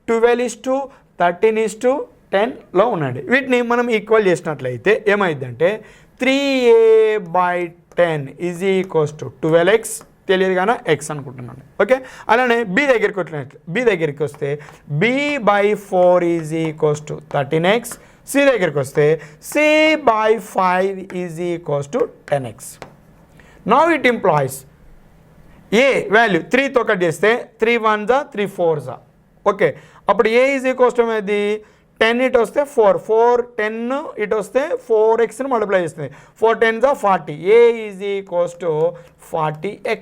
Speaker 1: 12:13:10లో ఉన్నాయండి. వీటిని మనం ఈక్వల్ చేసినట్లయితే ఏమైందంటే 3A/10 is equals to 12x. తెలియదు కానీ ఎక్స్ అనుకుంటున్నాను. ఓకే. అలానే బి దగ్గరికి వస్తే B/4 is equals to 13x. C దగ్గరికి వస్తే C/5 is equals to 10x. Now it employees ఏ వాల్యూ 3తో కట్ చేస్తే 3 1s 3 4s. ఓకే. అప్పుడు ఏ ఈజ్ ఈక్వల్స్ టు ఏది? 10 ఇటు వస్తే 4 10 ఇటు వస్తే 4xని మల్టిప్లై చేస్తుంది. 4 10s 40. A is equals to 40x.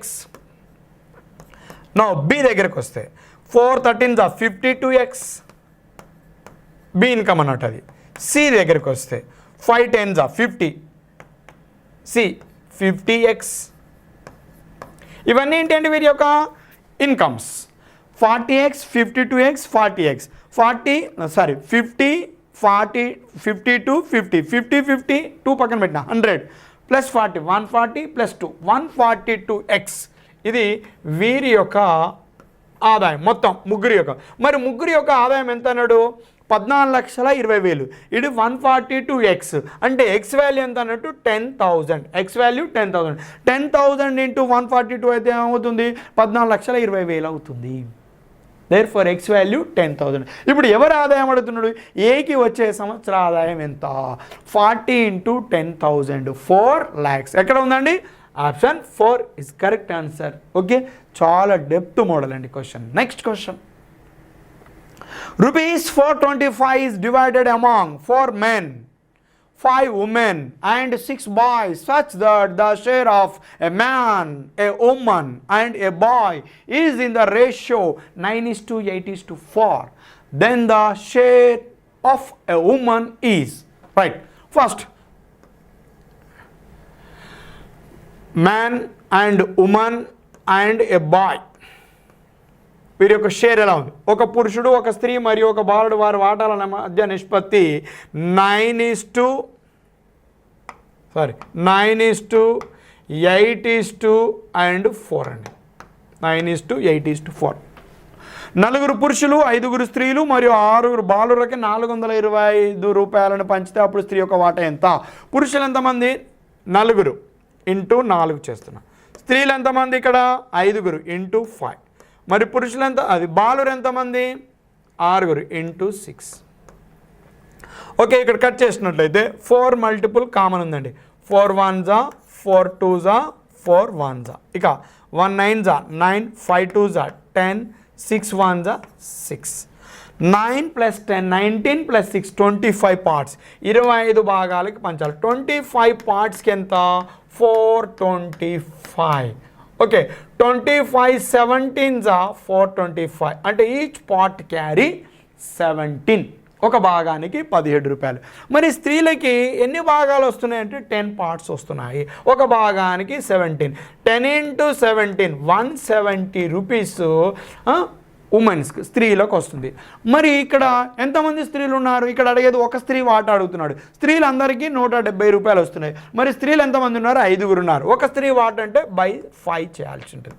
Speaker 1: నా బి దగ్గరికి వస్తే 4 13s 52x. బి ఇన్కమ్ అన్నట్టు అది. సి దగ్గరికి వస్తే 5 10s 50. C 50x. ఇవన్నీ ఏంటంటే వీరి యొక్క ఇన్కమ్స్. 40x 52x 40x 50 40 52 50 50 50 2 పక్కన పెట్టిన 100 ప్లస్ 40 140 ప్లస్ 2 142x. ఇది వీరి యొక్క ఆదాయం మొత్తం ముగ్గురి యొక్క. మరి ముగ్గురి యొక్క ఆదాయం ఎంత అన్నాడు? 14,20,000. ఇది 142x. అంటే ఎక్స్ వాల్యూ ఎంత అన్నట్టు? 10,000. X value 10,000. 10,000 ఇంటూ 142 అయితే ఏమవుతుంది? 14,20,000 అవుతుంది. Therefore X value 10,000. ఇప్పుడు ఎవరు ఆదాయం అడుగుతున్నాడు? ఏకి వచ్చే సంవత్సర ఆదాయం ఎంత? 40 ఇంటూ 10,000 4 lakhs. ఎక్కడ ఉందండి? Option 4 is correct answer. Okay, చాలా డెప్త్ మోడల్ అండి question. Next question. Rupees 425 is divided among 4 men, 5 women and 6 boys such that the share of a man, a woman and a boy is in the ratio 9:8:4. Then the share of a woman is, right, first man and woman and a boy. వీరి యొక్క share ఎలా ఉంది. ఒక పురుషుడు, ఒక స్త్రీ మరియు ఒక బాలుడు వారి వాటాల మధ్య నిష్పత్తి 9:8:4 అండి. 9:8:4. 4 పురుషులు, 5 స్త్రీలు మరియు 6 బాలురకి 425 రూపాయలను పంచితే అప్పుడు స్త్రీ యొక్క వాటా ఎంత? పురుషులు ఎంతమంది? 4 ఇంటూ 4 చేస్తున్నా. స్త్రీలు ఎంతమంది? ఇక్కడ 5 ఇంటూ 5. మరి పురుషులు ఎంత? అది బాలురు ఎంతమంది? 6 ఇంటూ 6. ఓకే, ఇక్కడ కట్ చేసినట్లయితే 4 మల్టిపుల్ కామన్ ఉందండి. 4 1s 4 2s 4 1s, ఇక 1 9s 9, 5 2s 10, 6 1s 6. 9 + 10 19 + 6 25 పార్ట్స్. 25 భాగాలకి పంచాలి. 25 పార్ట్స్కి ఎంత? 425. ఓకే, 25 17s 425, అంటే ఈచ్ పార్ట్ క్యారీ 17. ఒక భాగానికి 17 రూపాయలు. మరి స్త్రీలకి ఎన్ని భాగాలు వస్తున్నాయంటే 10 పార్ట్స్ వస్తున్నాయి. ఒక భాగానికి 17. 10 × 17 170 రూపీస్ ఉమెన్స్కి, స్త్రీలకు వస్తుంది. మరి ఇక్కడ ఎంతమంది స్త్రీలు ఉన్నారు? ఇక్కడ అడిగేది ఒక స్త్రీ వాటా అడుగుతున్నాడు. స్త్రీలందరికీ 170 రూపాయలు వస్తున్నాయి. మరి స్త్రీలు ఎంతమంది ఉన్నారు? 5 ఉన్నారు. ఒక స్త్రీ వాటా అంటే by 5 చేయాల్సి ఉంటుంది.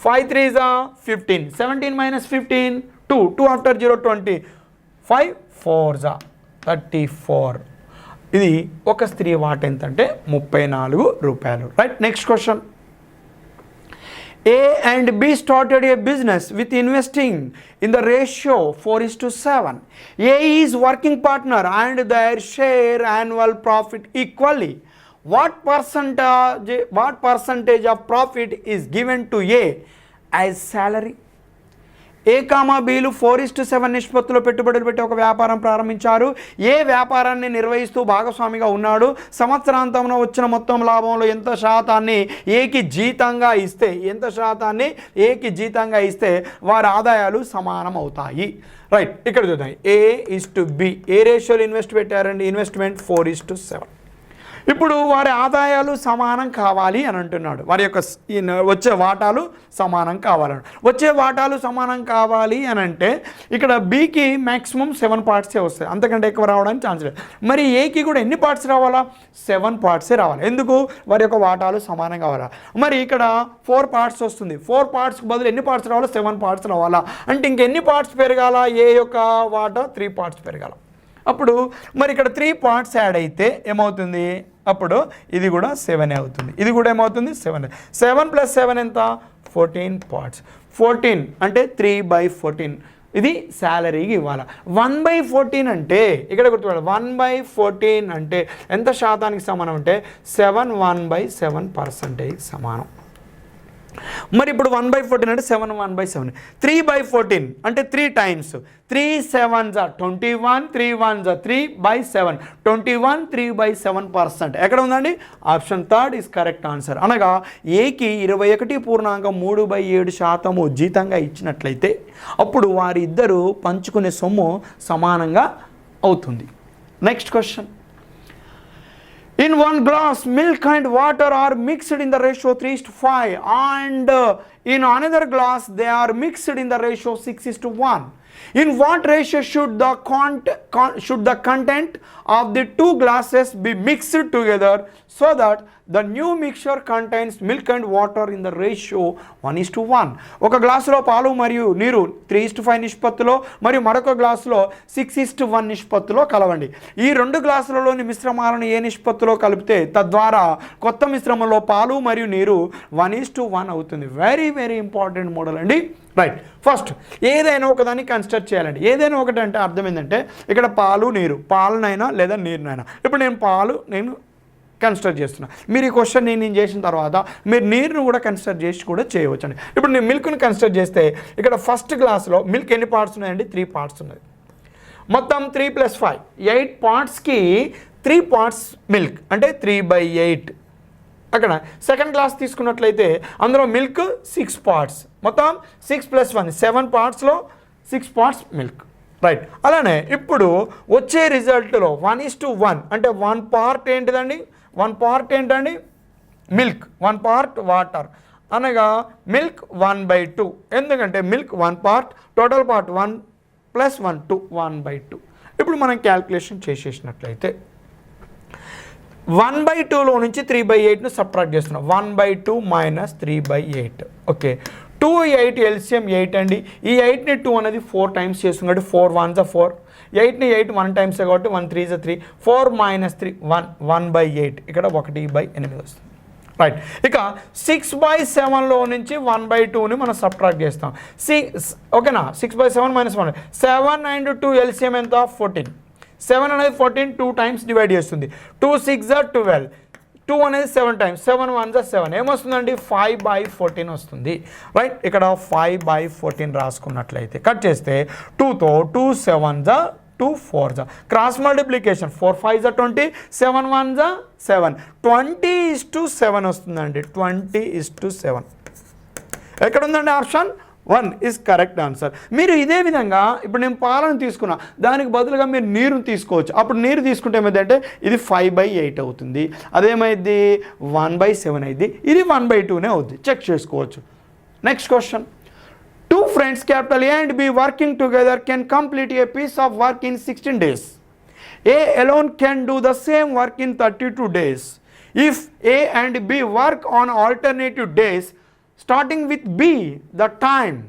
Speaker 1: 5 3s 15, 17 - 15 2 after 0 20, 5 4s 34. ఇది ఒక స్త్రీ వాటా ఎంతంటే 34 రూపాయలు. Right, next question. A and B started a business with investing in the ratio 4:7. A is working partner and their share annual profit equally. What percentage of profit is given to A as salary? A, Bలు 4:7 నిష్పత్తిలో పెట్టుబడులు పెట్టి ఒక వ్యాపారం ప్రారంభించారు. ఏ వ్యాపారాన్ని నిర్వహిస్తూ భాగస్వామిగా ఉన్నాడు. సంవత్సరాంతంలో వచ్చిన మొత్తం లాభంలో ఎంత శాతాన్ని ఏకి జీతంగా ఇస్తే వారి ఆదాయాలు సమానం అవుతాయి. రైట్, ఇక్కడ చూద్దాం. A:B. ఏ రేషియోలో ఇన్వెస్ట్ పెట్టారండి? ఇన్వెస్ట్మెంట్ 4:7. ఇప్పుడు వారి ఆదాయాలు సమానం కావాలి అని అంటున్నాడు. వారి యొక్క వచ్చే వాటాలు సమానం కావాలని. వచ్చే వాటాలు సమానం కావాలి అని అంటే ఇక్కడ బికి మ్యాక్సిమం 7 పార్ట్సే వస్తాయి, అంతకంటే ఎక్కువ రావడానికి ఛాన్స్ లేదు. మరి ఏకి కూడా ఎన్ని పార్ట్స్ రావాలా? 7 పార్ట్సే రావాలి. ఎందుకు? వారి యొక్క వాటాలు సమానం కావాలా. మరి ఇక్కడ 4 పార్ట్స్ వస్తుంది. 4 పార్ట్స్కి బదులు ఎన్ని పార్ట్స్ రావాలా? 7 పార్ట్స్ రావాలా. అంటే ఇంకెన్ని పార్ట్స్ పెరగాల? ఏ యొక్క వాటా 3 పార్ట్స్ పెరగాల. అప్పుడు మరి ఇక్కడ 3 పార్ట్స్ యాడ్ అయితే ఏమవుతుంది? అప్పుడు ఇది కూడా 7 అవుతుంది. ఇది కూడా ఏమవుతుంది? 7. 7 + 7 ఎంత? 14 పార్ట్స్. 14 అంటే 3/14. ఇది శాలరీకి ఇవ్వాలి. 1/14 అంటే ఇక్కడ గుర్తుపెట్టాలి. 1/14 అంటే ఎంత శాతానికి సమానం అంటే 7 1/7% సమానం. మరి ఇప్పుడు 1/14 అంటే 7 1/7. 3/14 అంటే 3 టైమ్స్. 3 7s 21, 3 1s 3/7, 21 3/7%. ఎక్కడ ఉందండి? Option 3 is correct answer. అనగా ఏకి 21.37% జీతంగా ఇచ్చినట్లయితే అప్పుడు వారిద్దరూ పంచుకునే సొమ్ము సమానంగా అవుతుంది. Next question. In one glass, milk and water are mixed in the ratio 3:5, and in another glass they are mixed in the ratio 6:1. In what ratio should the content of the 2 glasses be mixed together so that the new mixture contains milk and water in the ratio 1:1? ఒక గ్లాసులో పాలు మరియు నీరు 3:5 నిష్పత్తిలో మరియు మరొక గ్లాసులో 6:1 నిష్పత్తిలో కలవండి. ఈ 2 గ్లాసులలోని మిశ్రమాలను ఏ నిష్పత్తిలో కలిపితే తద్వారా కొత్త మిశ్రమంలో పాలు మరియు నీరు 1:1 అవుతుంది. వెరీ వెరీ ఇంపార్టెంట్ మోడల్ అండి. రైట్, ఫస్ట్ ఏదైనా ఒకదాన్ని కన్సిడర్ చేయాలండి. ఏదైనా ఒకటి అంటే అర్థం ఏంటంటే ఇక్కడ పాలు నీరు, పాలనైనా లేదా నీరునైనా. ఇప్పుడు నేను కన్సిడర్ చేస్తున్నా. మీరు ఈ క్వశ్చన్ నేను చేసిన తర్వాత మీరు నీరును కూడా కన్సిడర్ చేసి కూడా చేయవచ్చు అండి. ఇప్పుడు నేను మిల్క్ని కన్సిడర్ చేస్తే ఇక్కడ ఫస్ట్ గ్లాస్లో మిల్క్ ఎన్ని పార్ట్స్ ఉన్నాయండి? 3 పార్ట్స్ ఉన్నాయి. మొత్తం 3 + 5 8 పార్ట్స్కి 3 పార్ట్స్ మిల్క్ అంటే 3/8. అక్కడ సెకండ్ గ్లాస్ తీసుకున్నట్లయితే అందులో మిల్క్ 6 పార్ట్స్, మొత్తం 6 + 1 7 పార్ట్స్లో 6 పార్ట్స్ మిల్క్. రైట్, అలానే ఇప్పుడు వచ్చే రిజల్ట్లో 1:1 అంటే 1 పార్ట్ ఏంటిదండి? 1 పార్ట్ ఏంటండి? Milk, 1 part water. అనగా మిల్క్ 1/2. ఎందుకంటే మిల్క్ 1 పార్ట్, టోటల్ పార్ట్ 1 + 1 2, 1/2. ఇప్పుడు మనం క్యాల్కులేషన్ చేసేసినట్లయితే 1/2లో నుంచి 3/8ను సబ్ట్రాక్ట్ చేస్తున్నాం. 1/2 - 3/8. ఓకే, 2 8 ఎల్సిఎం 8 అండి. ఈ 8ని 2 అనేది 4 టైమ్స్ చేస్తుంది కాబట్టి 4 1s 4. 8ని 8 1 టైమ్స్ కాబట్టి 1 3s 3. 4 - 3 1, 1/8. ఇక్కడ 1/8 వస్తుంది. రైట్. ఇక 6/7లో నుంచి 1/2ని మనం సబ్ట్రాక్ట్ చేస్తాం. ఓకేనా, 6/7 - 1. 7 and 2 ఎల్సిఎం ఎంత? 14. 7 అనేది 14 2 టైమ్స్ డివైడ్ చేస్తుంది. 2 6 12. 2 అనేది 7 టైమ్స్. 7 1s 7. ఏమొస్తుందండి? 5/14 వస్తుంది. రైట్. ఇక్కడ 5/14 రాసుకున్నట్లయితే కట్ చేస్తే 2తో 2 7s 2 4s. Cross multiplication 4 5s 20, 7 1s 7. 20:7 వస్తుందండి. 20:7 ఎక్కడ ఉందండి? Option 1 is correct answer. మీరు ఇదే విధంగా ఇప్పుడు నేను పాలను తీసుకున్నా, దానికి బదులుగా మీరు నీరుని తీసుకోవచ్చు. అప్పుడు నీరు తీసుకుంటే ఏమైందంటే ఇది 5/8 అవుతుంది. అదేమైంది? 1/7 అయింది. ఇది 1/2నే అవుద్ది. చెక్ చేసుకోవచ్చు. Next question. 2 friends capital A and B working together can complete a piece of work in 16 days. A alone can do the same work in 32 days. If A and B work on alternative days, starting with B, the time,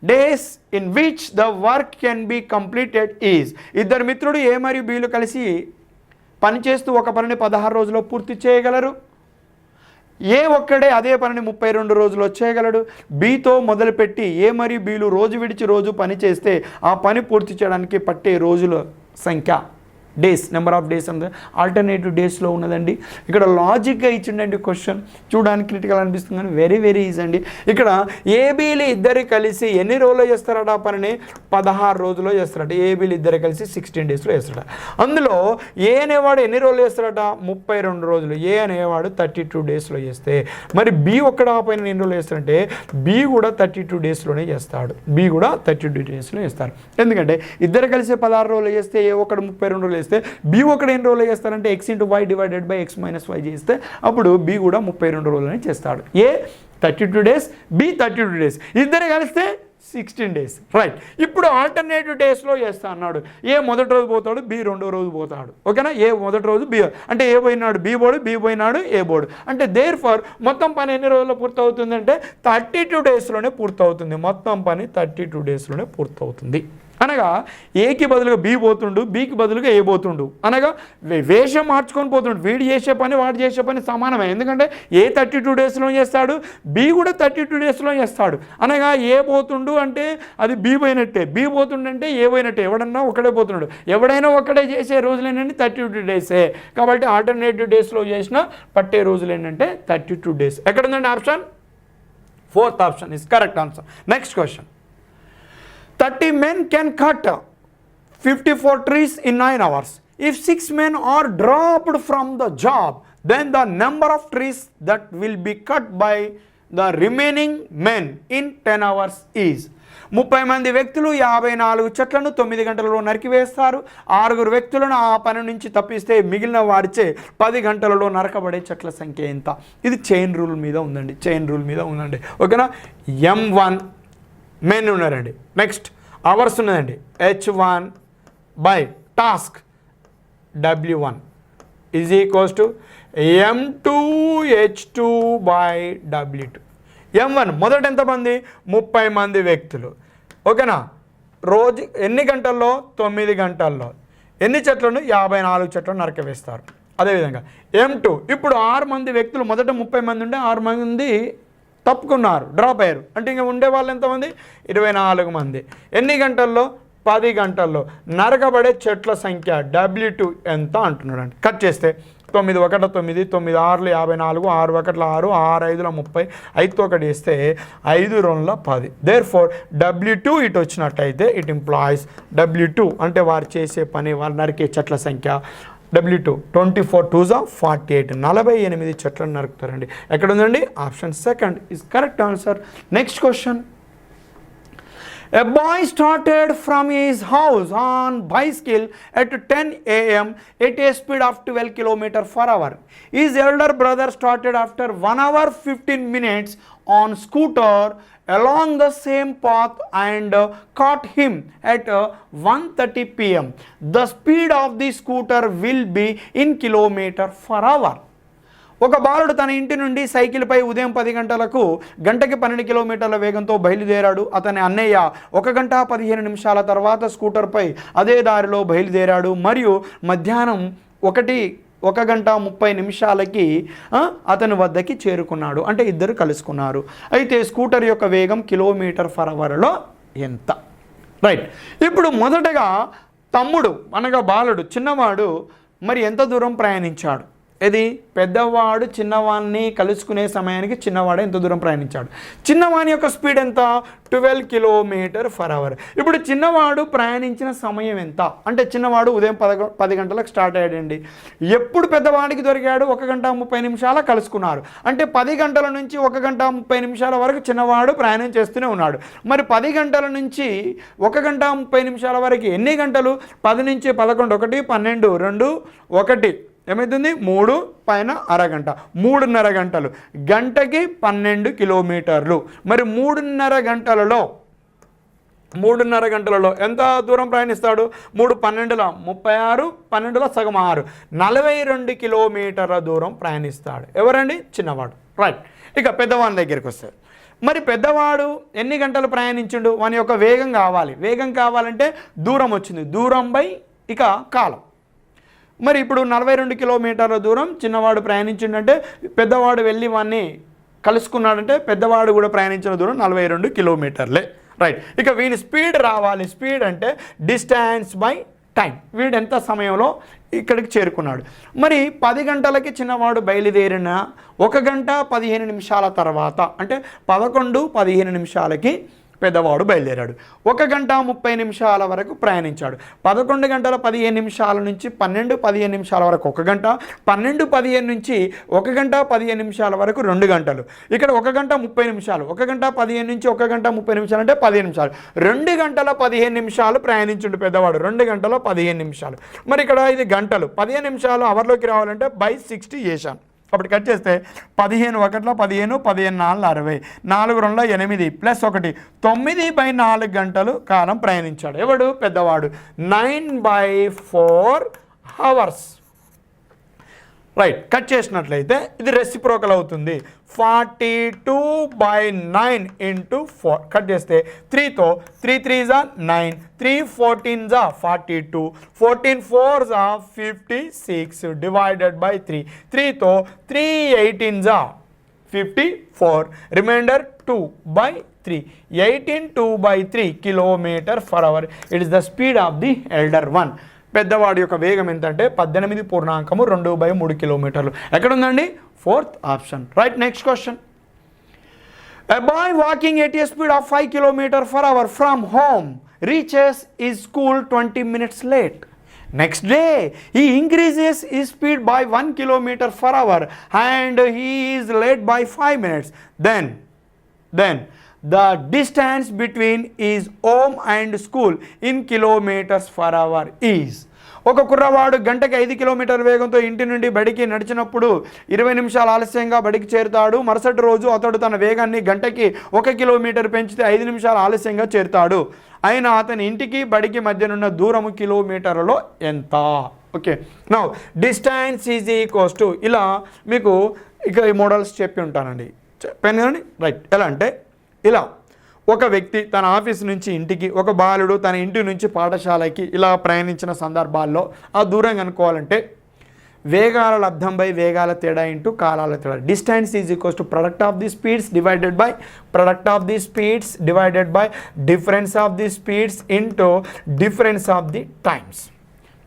Speaker 1: days in which the work can be completed is. ఇద్దరు మిత్రుడు A మరియు Bలు కలిసి పనిచేస్తూ ఒక పనిని 16 రోజుల్లో పూర్తి చేయగలరు. ఏ ఒక్కడే అదే పనిని 32 రోజుల్లో చేయగలడు. బీతో మొదలుపెట్టి ఏ మరియు బీలు రోజు విడిచి రోజు పని చేస్తే ఆ పని పూర్తి చేయడానికి పట్టే రోజుల సంఖ్య, డేస్, నెంబర్ ఆఫ్ డేస్ అంటే ఆల్టర్నేటివ్ డేస్లో ఉన్నదండి. ఇక్కడ లాజిక్గా ఇచ్చిండండి క్వశ్చన్. చూడడానికి క్రిటికల్ అనిపిస్తుంది కానీ వెరీ వెరీ ఈజీ అండి. ఇక్కడ ఏబీలు ఇద్దరు కలిసి ఎన్ని రోజుల్లో చేస్తారట ఆ పనిని? 16 రోజుల్లో చేస్తారట. ఏబీలు ఇద్దరు కలిసి 16 డేస్లో చేస్తారట. అందులో ఏ అనేవాడు ఎన్ని రోజులు చేస్తారట? 32 రోజులు. ఏ అనేవాడు 32 డేస్లో చేస్తే, మరి బి ఒక్కడ ఆ పైన ఎన్ని రోజులు చేస్తారంటే బి కూడా 32 డేస్లోనే చేస్తాడు. బి కూడా 32 డేస్లో చేస్తారు. ఎందుకంటే ఇద్దరు కలిసి 16 రోజులు చేస్తే ఏ ఒక్కడు 32 రోజులు చేస్తే బి ఒకటి ఎన్ని రోజులు చేస్తారంటే x × y divided by x - y చేస్తే అప్పుడు బి కూడా 32 రోజులని చేస్తాడు. ఏ 32 డేస్, బి 32 డేస్, ఇద్దరు కలిస్తే 16 డేస్. రైట్. ఇప్పుడు ఆల్టర్నేటివ్ డేస్లో చేస్తా అన్నాడు. ఏ మొదటి రోజు పోతాడు, బి రెండో రోజు పోతాడు. ఓకేనా. ఏ మొదటి రోజు బి అంటే ఏ పోయినాడు బి బోర్డు, బి పోయినాడు ఏ బోర్డు. అంటే దేర్ ఫర్ మొత్తం పని ఎన్ని రోజుల్లో పూర్తవుతుంది అంటే 32 డేస్లోనే పూర్తవుతుంది. మొత్తం పని 32 డేస్లోనే పూర్తవుతుంది. అనగా ఏకి బదులుగా బి పోతుండు, బికి బదులుగా ఏ పోతుండు. అనగా వేషం మార్చుకొని పోతుండు. వీడు చేసే పని వాడు చేసే పని సమానమే. ఎందుకంటే ఏ 32 డేస్లో చేస్తాడు, బి కూడా 32 డేస్లో చేస్తాడు. అనగా ఏ పోతుండు అంటే అది బి పోయినట్టే, బి పోతుండంటే ఏ పోయినట్టే. ఎవడన్నా ఒకడే పోతున్నాడు. ఎవడైనా ఒకడే చేసే రోజులు ఏంటంటే 32 డేసే. కాబట్టి ఆల్టర్నేటివ్ డేస్లో చేసిన పట్టే రోజులు ఏంటంటే 32 డేస్. ఎక్కడ ఉందండి option? 4th option is correct answer. Next question. 30 men can cut 54 trees in 9 hours. If 6 men are dropped from the job, then the number of trees that will be cut by the remaining men in 10 hours is. 30 మంది వ్యక్తులు 54 చెట్లను 9 గంటలలో నరికివేస్తారు. 6 వ్యక్తులను ఆ పని నుంచి తప్పిస్తే మిగిలిన వారిచే 10 గంటలలో నరకబడే చెట్ల సంఖ్య ఎంత? ఇది చైన్ రూల్ మీద ఉందండి. చైన్ రూల్ మీద ఉందండి. ఓకేనా. M1 మెన్ ఉన్నారండి. నెక్స్ట్ అవర్స్ ఉన్నదండి. H1 by task W1 is equals to M2 H2 by W2. M1 మొదట ఎంతమంది? 30 మంది వ్యక్తులు. ఓకేనా. రోజు ఎన్ని గంటల్లో? 9 గంటల్లో. ఎన్ని చెట్లను? 54 చెట్లను నరకవేస్తారు. అదేవిధంగా M2 ఇప్పుడు 6 మంది వ్యక్తులు. మొదట 30 మంది ఉంటే 6 మంది తప్పుకున్నారు, డ్రాప్ అయ్యారు. అంటే ఇంకా ఉండే వాళ్ళు ఎంతమంది? 24 మంది. ఎన్ని గంటల్లో? 10 గంటల్లో. నరకబడే చెట్ల సంఖ్య W2 ఎంత అంటున్నాడు అండి. కట్ చేస్తే 9 1 9, 9 6 54, 6 1 6, 6 5 30, 5తో ఒకటి వేస్తే 5 2 10. దేర్ ఫోర్ W2 ఇటు వచ్చినట్టయితే ఇట్ ఇంప్లాయిస్ W2 అంటే వారు చేసే పని, వారు నరికే చెట్ల సంఖ్య W2 24 2s 48, 48 చెట్లను నరుకుతారండి. ఎక్కడ ఉందండి? Option second is correct answer. Next question. A boy started from his house on bicycle at 10 a.m. at a speed of 12 km/h. His elder brother started after 1 hour 15 minutes on scooter along the same path and caught him at 1:30 p.m. The speed of the scooter will be in km/h. ఒక బాలుడు తన ఇంటి నుండి సైకిల్పై ఉదయం 10 గంటలకు గంటకి 12 కిలోమీటర్ల వేగంతో బయలుదేరాడు. అతని అన్నయ్య 1 గంట 15 నిమిషాల తర్వాత స్కూటర్పై అదే దారిలో బయలుదేరాడు మరియు మధ్యాహ్నం 1 గంట 30 నిమిషాలకి అతని వద్దకి చేరుకున్నాడు. అంటే ఇద్దరు కలుసుకున్నారు. అయితే స్కూటర్ యొక్క వేగం km/hలో ఎంత? రైట్. ఇప్పుడు మొదటగా తమ్ముడు అనగా బాలుడు చిన్నవాడు మరి ఎంత దూరం ప్రయాణించాడు? ఇది పెద్దవాడు చిన్నవాడిని కలుసుకునే సమయానికి చిన్నవాడు ఎంత దూరం ప్రయాణించాడు? చిన్నవాని యొక్క స్పీడ్ ఎంత? 12 km/h. ఇప్పుడు చిన్నవాడు ప్రయాణించిన సమయం ఎంత అంటే చిన్నవాడు ఉదయం 10 గంటలకు స్టార్ట్ అయ్యాడండి. ఎప్పుడు పెద్దవాడికి దొరికాడు? 1 గంట 30 నిమిషాల కలుసుకున్నారు. అంటే 10 గంటల నుంచి 1 గంట 30 నిమిషాల వరకు చిన్నవాడు ప్రయాణం చేస్తూనే ఉన్నాడు. మరి 10 గంటల నుంచి 1 గంట 30 నిమిషాల వరకు ఎన్ని గంటలు? 10 నుంచి 11 1 12 2 1 ఏమవుతుంది? 3 పైన అరగంట 3.5 గంటలు. గంటకి 12 కిలోమీటర్లు. మరి 3.5 గంటలలో ఎంత దూరం ప్రయాణిస్తాడు? 3 12 36 12 సగం 6 42 కిలోమీటర్ల దూరం ప్రయాణిస్తాడు. ఎవరండి? చిన్నవాడు. రైట్. ఇక పెద్దవాడి దగ్గరికి వస్తారు. మరి పెద్దవాడు ఎన్ని గంటలు ప్రయాణించిండు? వాని యొక్క వేగం కావాలి. వేగం కావాలంటే దూరం వచ్చింది. దూరం బై ఇక కాలం. మరి ఇప్పుడు 42 కిలోమీటర్ల దూరం చిన్నవాడు ప్రయాణించిండంటే పెద్దవాడు వెళ్ళి వాడిని కలుసుకున్నాడంటే పెద్దవాడు కూడా ప్రయాణించిన దూరం 42 కిలోమీటర్లే. రైట్. ఇక వీని స్పీడ్ రావాలి. స్పీడ్ అంటే డిస్టెన్స్ బై టైం. వీడు ఎంత సమయంలో ఇక్కడికి చేరుకున్నాడు? మరి 10 గంటలకి చిన్నవాడు బయలుదేరిన 1 గంట 15 నిమిషాల తర్వాత అంటే 11:15 నిమిషాలకి పెద్దవాడు బయలుదేరాడు. 1 గంట 30 నిమిషాల వరకు ప్రయాణించాడు. 11 గంటల 15 నిమిషాల నుంచి 12:15 నిమిషాల వరకు 1 గంట, 12:15 నుంచి 1 గంట 15 నిమిషాల వరకు 2 గంటలు. ఇక్కడ 1 గంట 30 నిమిషాలు. 1 గంట 15 నుంచి 1 గంట 30 నిమిషాలు అంటే 15 నిమిషాలు. 2 గంటల 15 నిమిషాలు ప్రయాణించుండు పెద్దవాడు. 2 గంటల 15 నిమిషాలు. మరి ఇక్కడ ఇది గంటలు. 15 నిమిషాలు అవర్లోకి రావాలంటే బై 60 చేశాను. అప్పుడు కట్ చేస్తే 15 1 15 15 4 60 4 2 8 ప్లస్ 1 9/4 గంటలు కాలం ప్రయాణించాడు. ఎవడు? పెద్దవాడు. 9/4 అవర్స్. రైట్. కట్ చేసినట్లయితే ఇది రెసిప్రోకల్ అవుతుంది. 42/9 × 4 కట్ చేస్తే 3తో 3 3s 9 3 14s 42 14 4s 56 divided by 3 3తో 3 18s 54 remainder 2/3 18 2/3 km/h. It is the speed of the elder one. పెద్దవాడి యొక్క వేగం ఎంతంటే 18.2/3 కిలోమీటర్లు. ఎక్కడుందండి? 4th option. Right. Next question. A boy walking at a speed of 5 km/h from home reaches his school 20 minutes late. Next day, he increases his speed by 1 km/h and he is late by 5 minutes. Then the distance between his home and school in km/h is. ఒక కుర్రవాడు గంటకి 5 కిలోమీటర్ల వేగంతో ఇంటి నుండి బడికి నడిచినప్పుడు 20 నిమిషాలు ఆలస్యంగా బడికి చేరుతాడు. మరుసటి రోజు అతడు తన వేగాన్ని గంటకి 1 కిలోమీటర్ పెంచితే 5 నిమిషాలు ఆలస్యంగా చేరుతాడు. అయినా అతని ఇంటికి బడికి మధ్యనున్న దూరము కిలోమీటర్లలో ఎంత? Okay. Now distance is equals to ఇలా మీకు ఇక ఈ మోడల్స్ చెప్పి ఉంటానండి. చెప్పాను కదండి. రైట్. ఎలా అంటే ఇలా ఒక వ్యక్తి తన ఆఫీస్ నుంచి ఇంటికి, ఒక బాలుడు తన ఇంటి నుంచి పాఠశాలకి ఇలా ప్రయాణించిన సందర్భాల్లో ఆ దూరం కనుక్కోవాలంటే వేగాల లబ్ధం బై వేగాల తేడా ఇంటూ కాలాల తేడా. Distance is equals to product of the speeds divided by product of the speeds divided by difference of the speeds into difference of the times.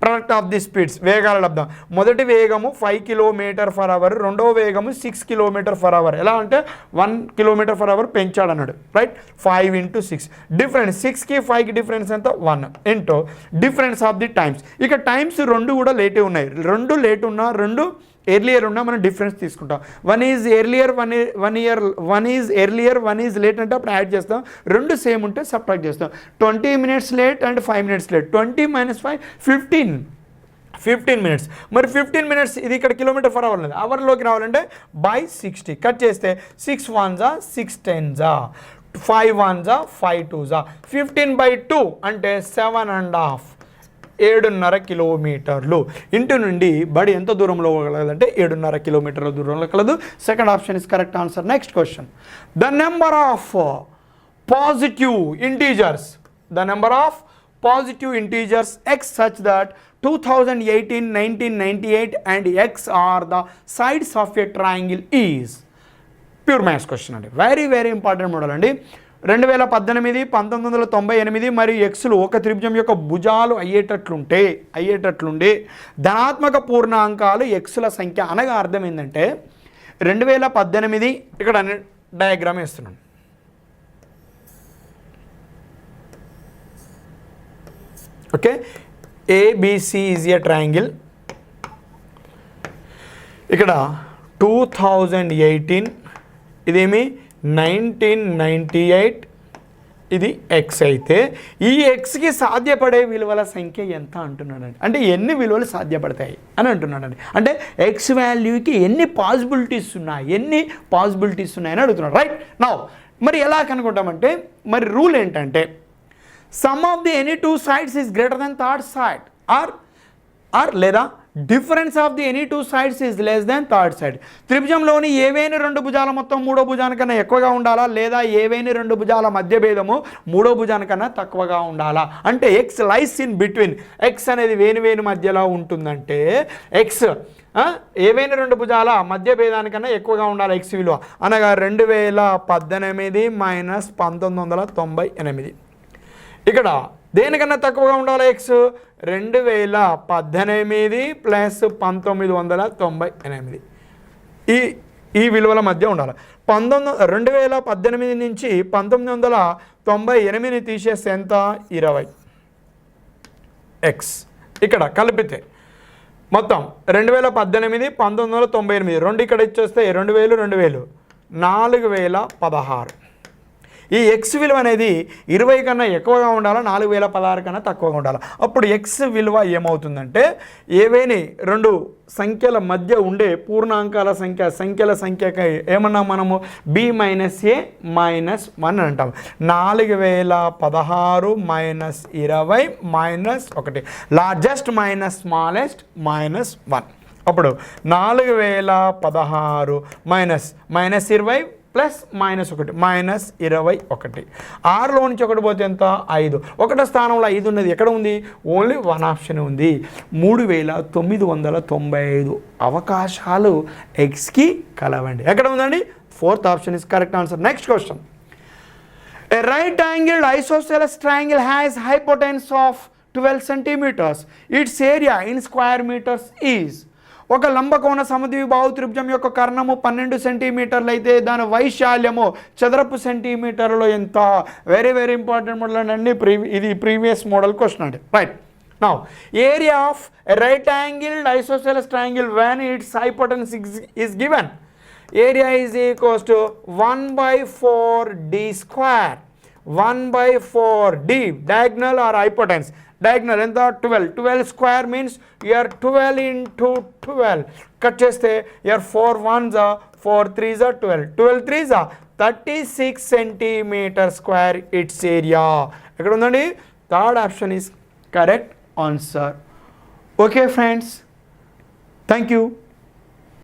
Speaker 1: Product of the speeds వేగాల లబ్ధం. మొదటి వేగము 5 km/h, రెండవ వేగము 6 km/h. ఎలా అంటే 1 km/h పెంచాడు అన్నాడు. రైట్. 5 × 6 డిఫరెన్స్. 6కి 5కి డిఫరెన్స్ ఎంత? 1 into difference of the times. ఇక టైమ్స్ 2 కూడా లేటే ఉన్నాయి. 2 లేట్ ఉన్నా 2 ఎర్లియర్ ఉన్నా మనం డిఫరెన్స్ తీసుకుంటాం. 1 is earlier 1 is earlier 1 is late అంటే అప్పుడు యాడ్ చేస్తాం. 2 సేమ్ ఉంటే సబ్ట్రాక్ట్ చేస్తాం. 20 minutes late and 5 minutes late. 20 - 5 15. 15 minutes. మరి 15 minutes ఇది ఇక్కడ కిలోమీటర్ ఫర్ అవర్ లేదు, అవర్లోకి రావాలంటే బై 60 కట్ చేస్తే 6 1s 6 10s 5 1s 5 2s 15/2 అంటే 7.5 7.5 కిలోమీటర్లు. ఇంటి నుండి బడి ఎంత దూరంలో కలదంటే 7.5 కిలోమీటర్ల దూరంలో కలదు. Second option is correct answer. Next question, the number of positive integers, the number of positive integers x such that 2018, 1998 and x are the sides of a triangle is. Pure maths question అండి, very very important model అండి. 2018, 1998 మరియు ఎక్స్లు ఒక త్రిభుజం యొక్క భుజాలు అయ్యేటట్లుండే ధనాత్మక పూర్ణాంకాలు ఎక్స్ల సంఖ్య అనగా అర్థం ఏంటంటే 2018 ఇక్కడ డయాగ్రామ్ వేస్తున్నాను. Okay, ABC is a triangle. ఇక్కడ 2018 ఇదేమి 1998 ఇది ఎక్స్ అయితే ఈ ఎక్స్కి సాధ్యపడే విలువల సంఖ్య ఎంత అంటున్నాడండి. అంటే ఎన్ని విలువలు సాధ్యపడతాయి అని అంటున్నాడండి. అంటే ఎక్స్ వాల్యూకి ఎన్ని పాసిబిలిటీస్ ఉన్నాయని అడుగుతున్నాడు. రైట్ నౌ మరి ఎలా కనుక్కుంటామంటే మరి రూల్ ఏంటంటే sum of the any two sides is greater than third side or లేదా difference of the any two sides is less than third side. త్రిభుజంలోని ఏవైనా రెండు భుజాల మొత్తం మూడో భుజానికన్నా ఎక్కువగా ఉండాలా లేదా ఏవైనా రెండు భుజాల మధ్య భేదము మూడో భుజానికన్నా తక్కువగా ఉండాలా. అంటే X lies in between, X అనేది వేణు మధ్యలో ఉంటుందంటే ఎక్స్ ఏవైనా రెండు భుజాల మధ్య భేదానికన్నా ఎక్కువగా ఉండాలి ఎక్స్ విలువ అనగా 2018 మైనస్ 1998. ఇక్కడ దేనికన్నా తక్కువగా ఉండాలి ఎక్స్ 2018 ప్లస్ 1998 ఈ విలువల మధ్య ఉండాలి. 2018 నుంచి 1998 తీసేస్తే ఎంత 20 ఎక్స్. ఇక్కడ కలిపితే మొత్తం 2018 1998 రెండు ఇక్కడ ఇచ్చేస్తే 2000 4016. ఈ ఎక్స్ విలువ అనేది 20 కన్నా ఎక్కువగా ఉండాలా 4016 కన్నా తక్కువగా ఉండాలి. అప్పుడు ఎక్స్ విలువ ఏమవుతుందంటే ఏవైనా రెండు సంఖ్యల మధ్య ఉండే పూర్ణాంకాల సంఖ్యల సంఖ్యకి ఏమన్నా మనము b - a - 1 అంటాం. 4016 - 20 - 1 లార్జెస్ట్ మైనస్ స్మాలెస్ట్ -1. అప్పుడు 4016 మైనస్ -20 ప్లస్ -1 -21. 6లో నుంచి 1 పోతే ఎంత 5. 1వ స్థానంలో 5 ఉన్నది ఎక్కడ ఉంది? ఓన్లీ 1 ఆప్షన్ ఉంది. 3995 అవకాశాలు ఎక్స్కి కలవండి. ఎక్కడ ఉందండి? 4th option is correct answer. Next question, a right angled isosceles triangle has hypotenuse of 12 centimeters. Its area in square meters is. ఒక లంబకోణ సమద్విబాహు త్రిభుజం యొక్క కర్ణము 12 సెంటీమీటర్లు అయితే దాని వైశాల్యము చదరపు సెంటీమీటర్లో ఎంత? వెరీ వెరీ ఇంపార్టెంట్ మోడల్ అండి. ఇది ప్రీవియస్ మోడల్ క్వశ్చన్ అండి. Right now area of right angled isosceles triangle when its hypotenuse is given, area is equals to 1/4d square. 1/4d diagonal or hypotenuse. Diagonal ఎంత? 12 square means your 12 into 12 cut చేస్తే your 4 1s 4 3s 12 12 3s 36 centimeter square its area. ఎక్కడ ఉందండి? 3rd option is correct answer. Okay friends, thank you.